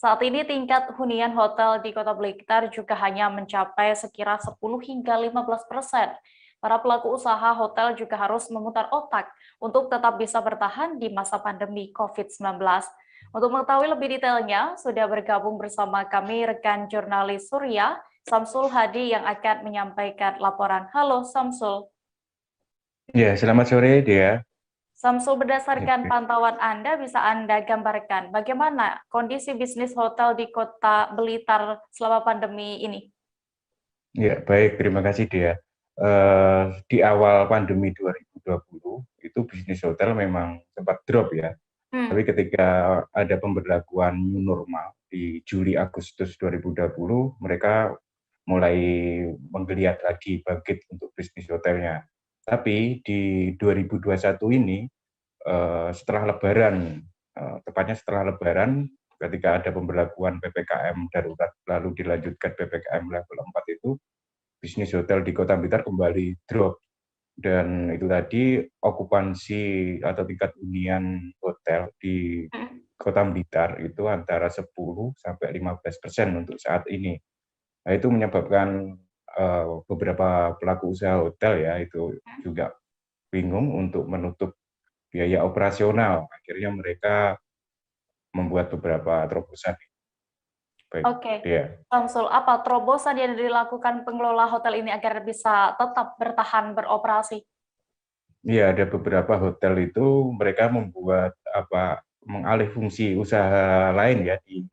Saat ini tingkat hunian hotel di Kota Blitar juga hanya mencapai sekira 10 hingga 15%. Para pelaku usaha hotel juga harus memutar otak untuk tetap bisa bertahan di masa pandemi COVID-19. Untuk mengetahui lebih detailnya, sudah bergabung bersama kami rekan jurnalis Surya, Samsul Hadi, yang akan menyampaikan laporan. Halo Samsul. Ya, selamat sore Dea. Samsul, berdasarkan pantauan Anda, bisa Anda gambarkan bagaimana kondisi bisnis hotel di Kota Blitar selama pandemi ini? Ya, baik, terima kasih Dea. Di awal pandemi 2020, itu bisnis hotel memang sempat drop ya. Tapi ketika ada pemberlakuan new normal di Juli Agustus 2020, mereka mulai menggeliat lagi bangkit untuk bisnis hotelnya. Tapi di 2021 ini, setelah Lebaran, tepatnya setelah Lebaran, ketika ada pemberlakuan PPKM darurat, lalu dilanjutkan PPKM level 4 itu, bisnis hotel di Kota Blitar kembali drop. Dan itu tadi okupansi atau tingkat hunian hotel di Kota Blitar itu antara 10 sampai 15% untuk saat ini. Nah, itu menyebabkan beberapa pelaku usaha hotel ya itu juga bingung untuk menutup biaya operasional. Akhirnya mereka membuat beberapa terobosan. Baik, Oke, Dea. Samsul, apa terobosan yang dilakukan pengelola hotel ini agar bisa tetap bertahan beroperasi? Iya, ada beberapa hotel itu mereka membuat mengalih fungsi usaha lain ya di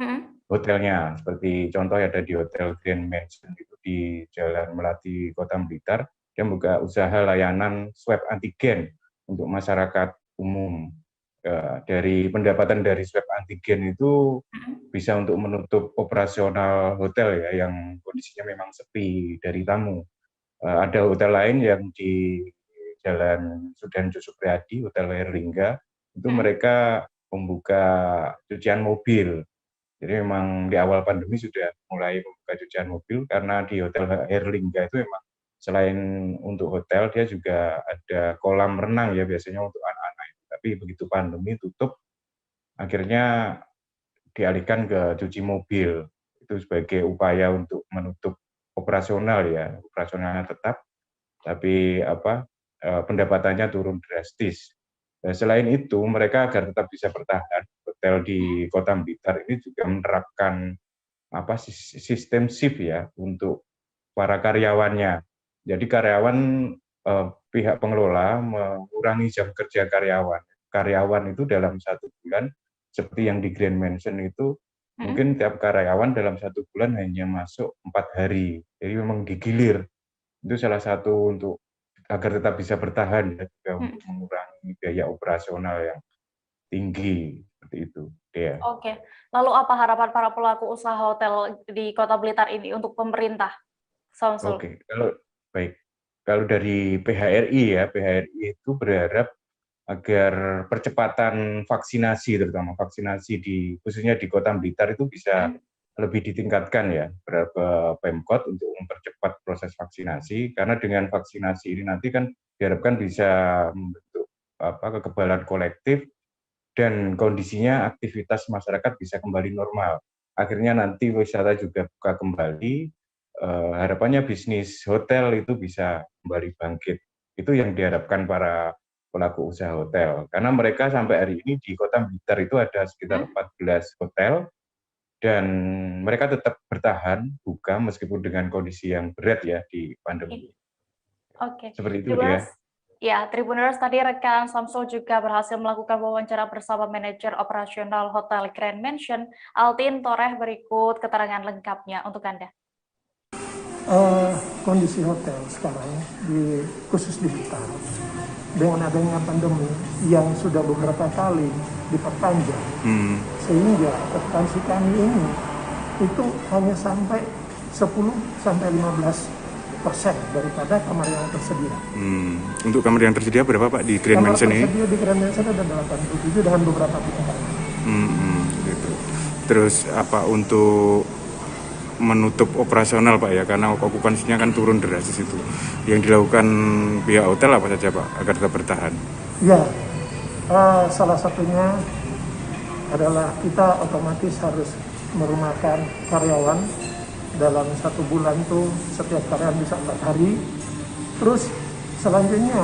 hotelnya. Seperti contoh ada di Hotel Grand Mansion itu di Jalan Melati, Kota Blitar, dia membuka usaha layanan swab antigen untuk masyarakat umum. Dari pendapatan dari swab antigen itu bisa untuk menutup operasional hotel ya yang kondisinya memang sepi dari tamu. Ada hotel lain yang di Jalan Sudan Supriyadi, Hotel Herlingga, itu mereka membuka cucian mobil. Jadi memang di awal pandemi sudah mulai membuka cucian mobil karena di Hotel Herlingga itu memang selain untuk hotel dia juga ada kolam renang ya biasanya untuk anak-anak. Tapi begitu pandemi tutup, akhirnya dialihkan ke cuci mobil. Itu sebagai upaya untuk menutup operasional ya, operasionalnya tetap, tapi pendapatannya turun drastis. Selain itu, mereka agar tetap bisa bertahan, hotel di Kota Blitar ini juga menerapkan sistem shift ya untuk para karyawannya. Jadi karyawan pihak pengelola mengurangi jam kerja karyawan. Karyawan itu dalam 1 bulan, seperti yang di Grand Mansion itu, mungkin tiap karyawan dalam 1 bulan hanya masuk 4 hari. Jadi memang digilir. Itu salah satu untuk agar tetap bisa bertahan ya, juga untuk mengurangi biaya operasional yang tinggi seperti itu. Ya. Oke, lalu apa harapan para pelaku usaha hotel di Kota Blitar ini untuk pemerintah, Samsul? Oke, kalau dari PHRI ya, PHRI itu berharap agar percepatan vaksinasi, terutama vaksinasi khususnya di Kota Blitar itu bisa lebih ditingkatkan ya, beberapa Pemkot untuk mempercepat proses vaksinasi, karena dengan vaksinasi ini nanti kan diharapkan bisa membentuk kekebalan kolektif dan kondisinya aktivitas masyarakat bisa kembali normal. Akhirnya nanti wisata juga buka kembali, harapannya bisnis hotel itu bisa kembali bangkit. Itu yang diharapkan para pelaku usaha hotel, karena mereka sampai hari ini di Kota Blitar itu ada sekitar 14 hotel, dan mereka tetap bertahan buka meskipun dengan kondisi yang berat ya di pandemi. Oke. Seperti itu dia. Ya, Tribuners, tadi rekan Samsul juga berhasil melakukan wawancara bersama manajer operasional Hotel Grand Mansion, Altin Toreh. Berikut keterangan lengkapnya untuk Anda. Kondisi hotel sekarang, khusus di Blitar, dengan adanya pandemi yang sudah beberapa kali diperpanjang, sehingga okupansi kami ini itu hanya sampai 10-15% daripada kamar yang tersedia. Untuk kamar yang tersedia berapa Pak di Grand Mansion ini? Kamar tersedia di Grand Mansion ada 87 dengan beberapa pilihan. Gitu. Terus apa untuk menutup operasional Pak ya, karena okupansinya kan turun drastis itu. Yang dilakukan pihak hotel apa saja Pak agar tetap bertahan? Ya, salah satunya adalah kita otomatis harus merumahkan karyawan dalam 1 bulan tuh setiap karyawan bisa 4 hari. Terus selanjutnya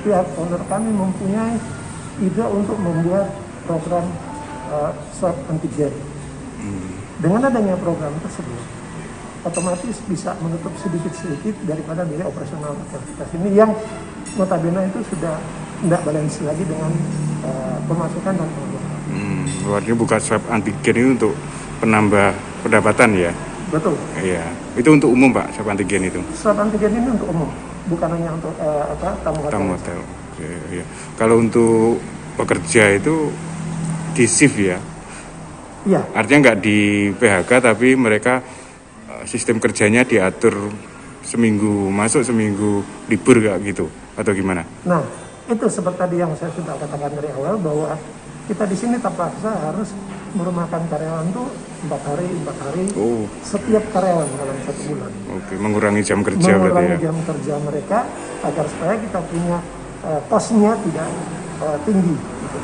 pihak owner kami mempunyai ide untuk membuat program swab antigen. Dengan adanya program tersebut, otomatis bisa menutup sedikit-sedikit daripada biaya operasional hotel kita ini yang notabene itu sudah tidak balance lagi dengan pemasukan dan pengeluaran. Artinya buka swab antigen ini untuk penambah pendapatan ya? Betul. Iya. Itu untuk umum Pak, swab antigen itu? Swab antigen ini untuk umum, bukan hanya untuk tamu hotel. Tamu hotel. Oke, iya. Kalau untuk pekerja itu di shift ya? Iya. Artinya nggak di PHK, tapi mereka sistem kerjanya diatur seminggu masuk, seminggu libur nggak gitu? Atau gimana? Nah, itu seperti tadi yang saya sudah katakan dari awal, bahwa kita di sini terpaksa harus merumahkan karyawan tuh 4 hari setiap karyawan dalam 1 bulan. Oke, mengurangi jam kerja berarti ya? Mengurangi jam kerja mereka agar supaya kita punya kosnya tidak tinggi. Gitu.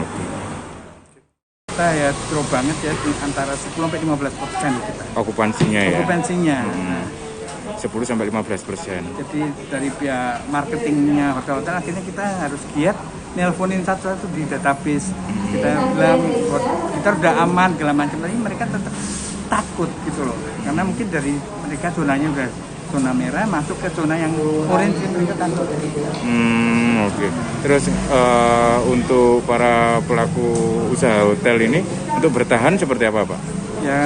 Oke. Kita ya drop banget ya, antara 10-15% kita. Okupansinya ya? Okupansinya. 10-15%. Jadi dari pihak marketingnya hotel-hotel akhirnya kita harus giat nelponin satu-satu di database. Kita bilang hotel udah aman segala macam, tapi mereka tetap takut gitu loh, karena mungkin dari mereka zonanya udah zona merah masuk ke zona yang orange, mereka takut. Oke. Terus untuk para pelaku usaha hotel ini untuk bertahan seperti apa, Pak? Ya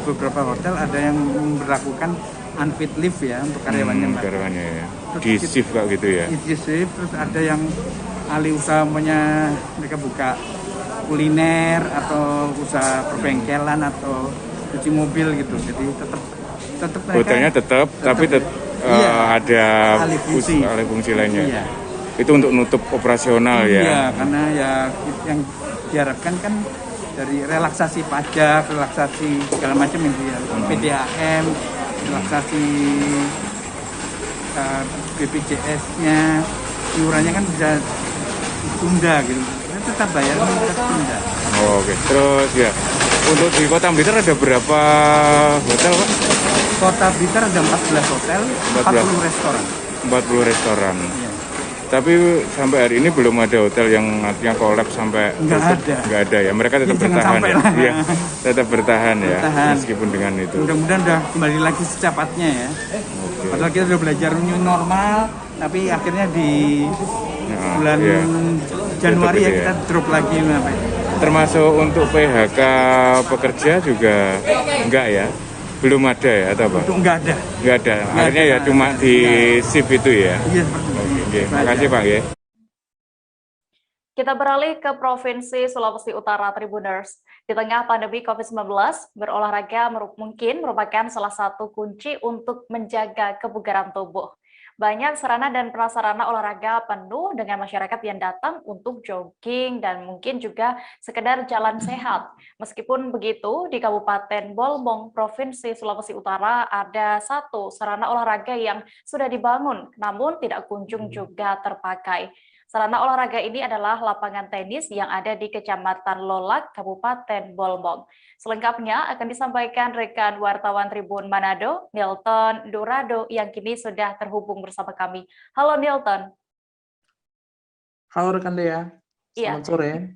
beberapa hotel ada yang memperlakukan unpaid leave ya untuk karyawannya. Karyawannya ya. Di shift kayak gitu ya. Di shift, terus ada yang alih usaha mereka buka kuliner atau usaha perbengkelan atau cuci mobil gitu. Jadi tetap mereka hotelnya tetap tapi ada alih fungsi lainnya. Iya. Itu untuk nutup operasional ya. Iya, karena ya yang diharapkan kan dari relaksasi pajak, relaksasi segala macam yang PDAM, relaksasi BPJS-nya, iurannya kan bisa ditunda gitu. Tetap bayar, tetap tunda. Oke. Terus ya, untuk di Kota Blitar ada berapa hotel, Pak? Kota Blitar ada 14 hotel, 40 restoran. 40 restoran. Iya. Tapi sampai hari ini belum ada hotel yang artinya kolaps sampai nggak ada ya. Mereka tetap bertahan ya. Iya, tetap bertahan ya, meskipun dengan itu. Mudah-mudahan udah kembali lagi secepatnya ya. Padahal kita udah belajar new normal, tapi akhirnya di bulan Januari ya kita drop lagi. Termasuk untuk PHK pekerja juga enggak ya? Belum ada ya atau apa? Enggak ada. Enggak ada. Akhirnya ya cuma di shift itu ya. Iya, seperti itu. Oke, makasih Pak ya. Kita beralih ke Provinsi Sulawesi Utara, Tribuners. Di tengah pandemi COVID-19, berolahraga mungkin merupakan salah satu kunci untuk menjaga kebugaran tubuh. Banyak sarana dan prasarana olahraga penuh dengan masyarakat yang datang untuk jogging dan mungkin juga sekedar jalan sehat. Meskipun begitu, di Kabupaten Bolmong, Provinsi Sulawesi Utara ada satu sarana olahraga yang sudah dibangun, namun tidak kunjung juga terpakai. Sarana olahraga ini adalah lapangan tenis yang ada di Kecamatan Lolak, Kabupaten Bolmong. Selengkapnya akan disampaikan rekan wartawan Tribun Manado, Nilton Durado, yang kini sudah terhubung bersama kami. Halo Nilton. Halo rekan Dea, selamat sore.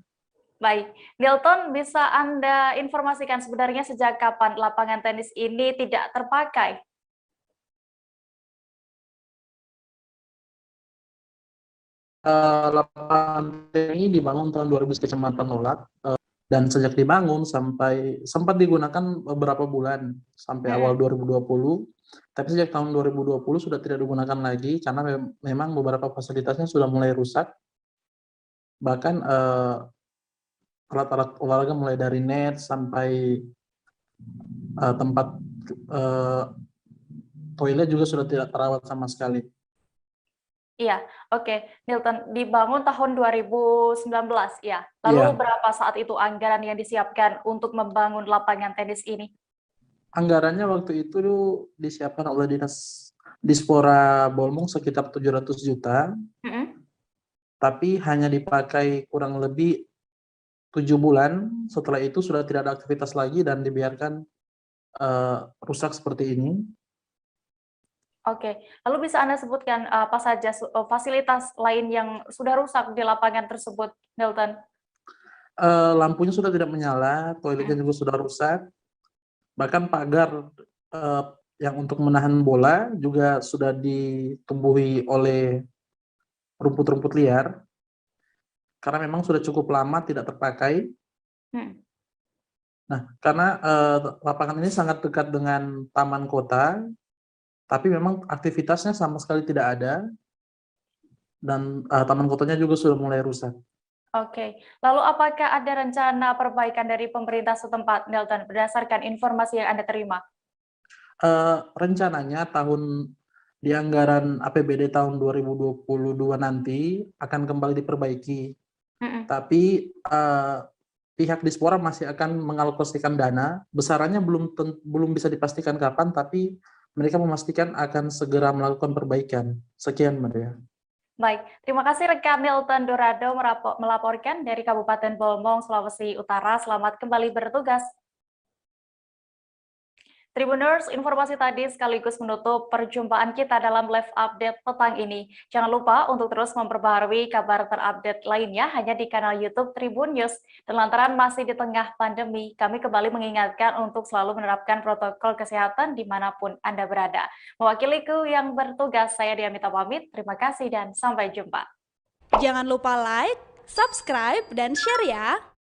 Baik, Nilton, bisa Anda informasikan sebenarnya sejak kapan lapangan tenis ini tidak terpakai? Lapangan tenis ini dibangun tahun 2000 di Kecamatan Lolak, dan sejak dibangun sampai sempat digunakan beberapa bulan sampai awal 2020, tapi sejak tahun 2020 sudah tidak digunakan lagi karena memang beberapa fasilitasnya sudah mulai rusak. Bahkan alat-alat olahraga mulai dari net sampai tempat toilet juga sudah tidak terawat sama sekali. Iya, oke. Nilton, dibangun tahun 2019, ya. Lalu berapa saat itu anggaran yang disiapkan untuk membangun lapangan tenis ini? Anggarannya waktu itu disiapkan oleh Dinas Dispora Bolmong sekitar 700 juta, tapi hanya dipakai kurang lebih 7 bulan. Setelah itu sudah tidak ada aktivitas lagi dan dibiarkan rusak seperti ini. Oke, lalu bisa Anda sebutkan apa saja fasilitas lain yang sudah rusak di lapangan tersebut, Nilton? Lampunya sudah tidak menyala, toiletnya juga sudah rusak, bahkan pagar yang untuk menahan bola juga sudah ditumbuhi oleh rumput-rumput liar, karena memang sudah cukup lama tidak terpakai. Nah, karena lapangan ini sangat dekat dengan taman kota, tapi memang aktivitasnya sama sekali tidak ada, dan taman kotanya juga sudah mulai rusak. Oke, lalu apakah ada rencana perbaikan dari pemerintah setempat, Nilton, berdasarkan informasi yang Anda terima? Rencananya di anggaran APBD tahun 2022 nanti akan kembali diperbaiki, tapi pihak Dispora masih akan mengalokasikan dana, besarannya belum bisa dipastikan kapan, tapi mereka memastikan akan segera melakukan perbaikan. Sekian, Maria. Baik, terima kasih rekan Nilton Durado melaporkan dari Kabupaten Bolmong, Sulawesi Utara. Selamat kembali bertugas. Tribuners, informasi tadi sekaligus menutup perjumpaan kita dalam live update petang ini. Jangan lupa untuk terus memperbaharui kabar terupdate lainnya hanya di kanal YouTube Tribun News. Dan lantaran masih di tengah pandemi, kami kembali mengingatkan untuk selalu menerapkan protokol kesehatan dimanapun Anda berada. Mewakiliku yang bertugas, saya Diamita pamit. Terima kasih dan sampai jumpa. Jangan lupa like, subscribe, dan share ya!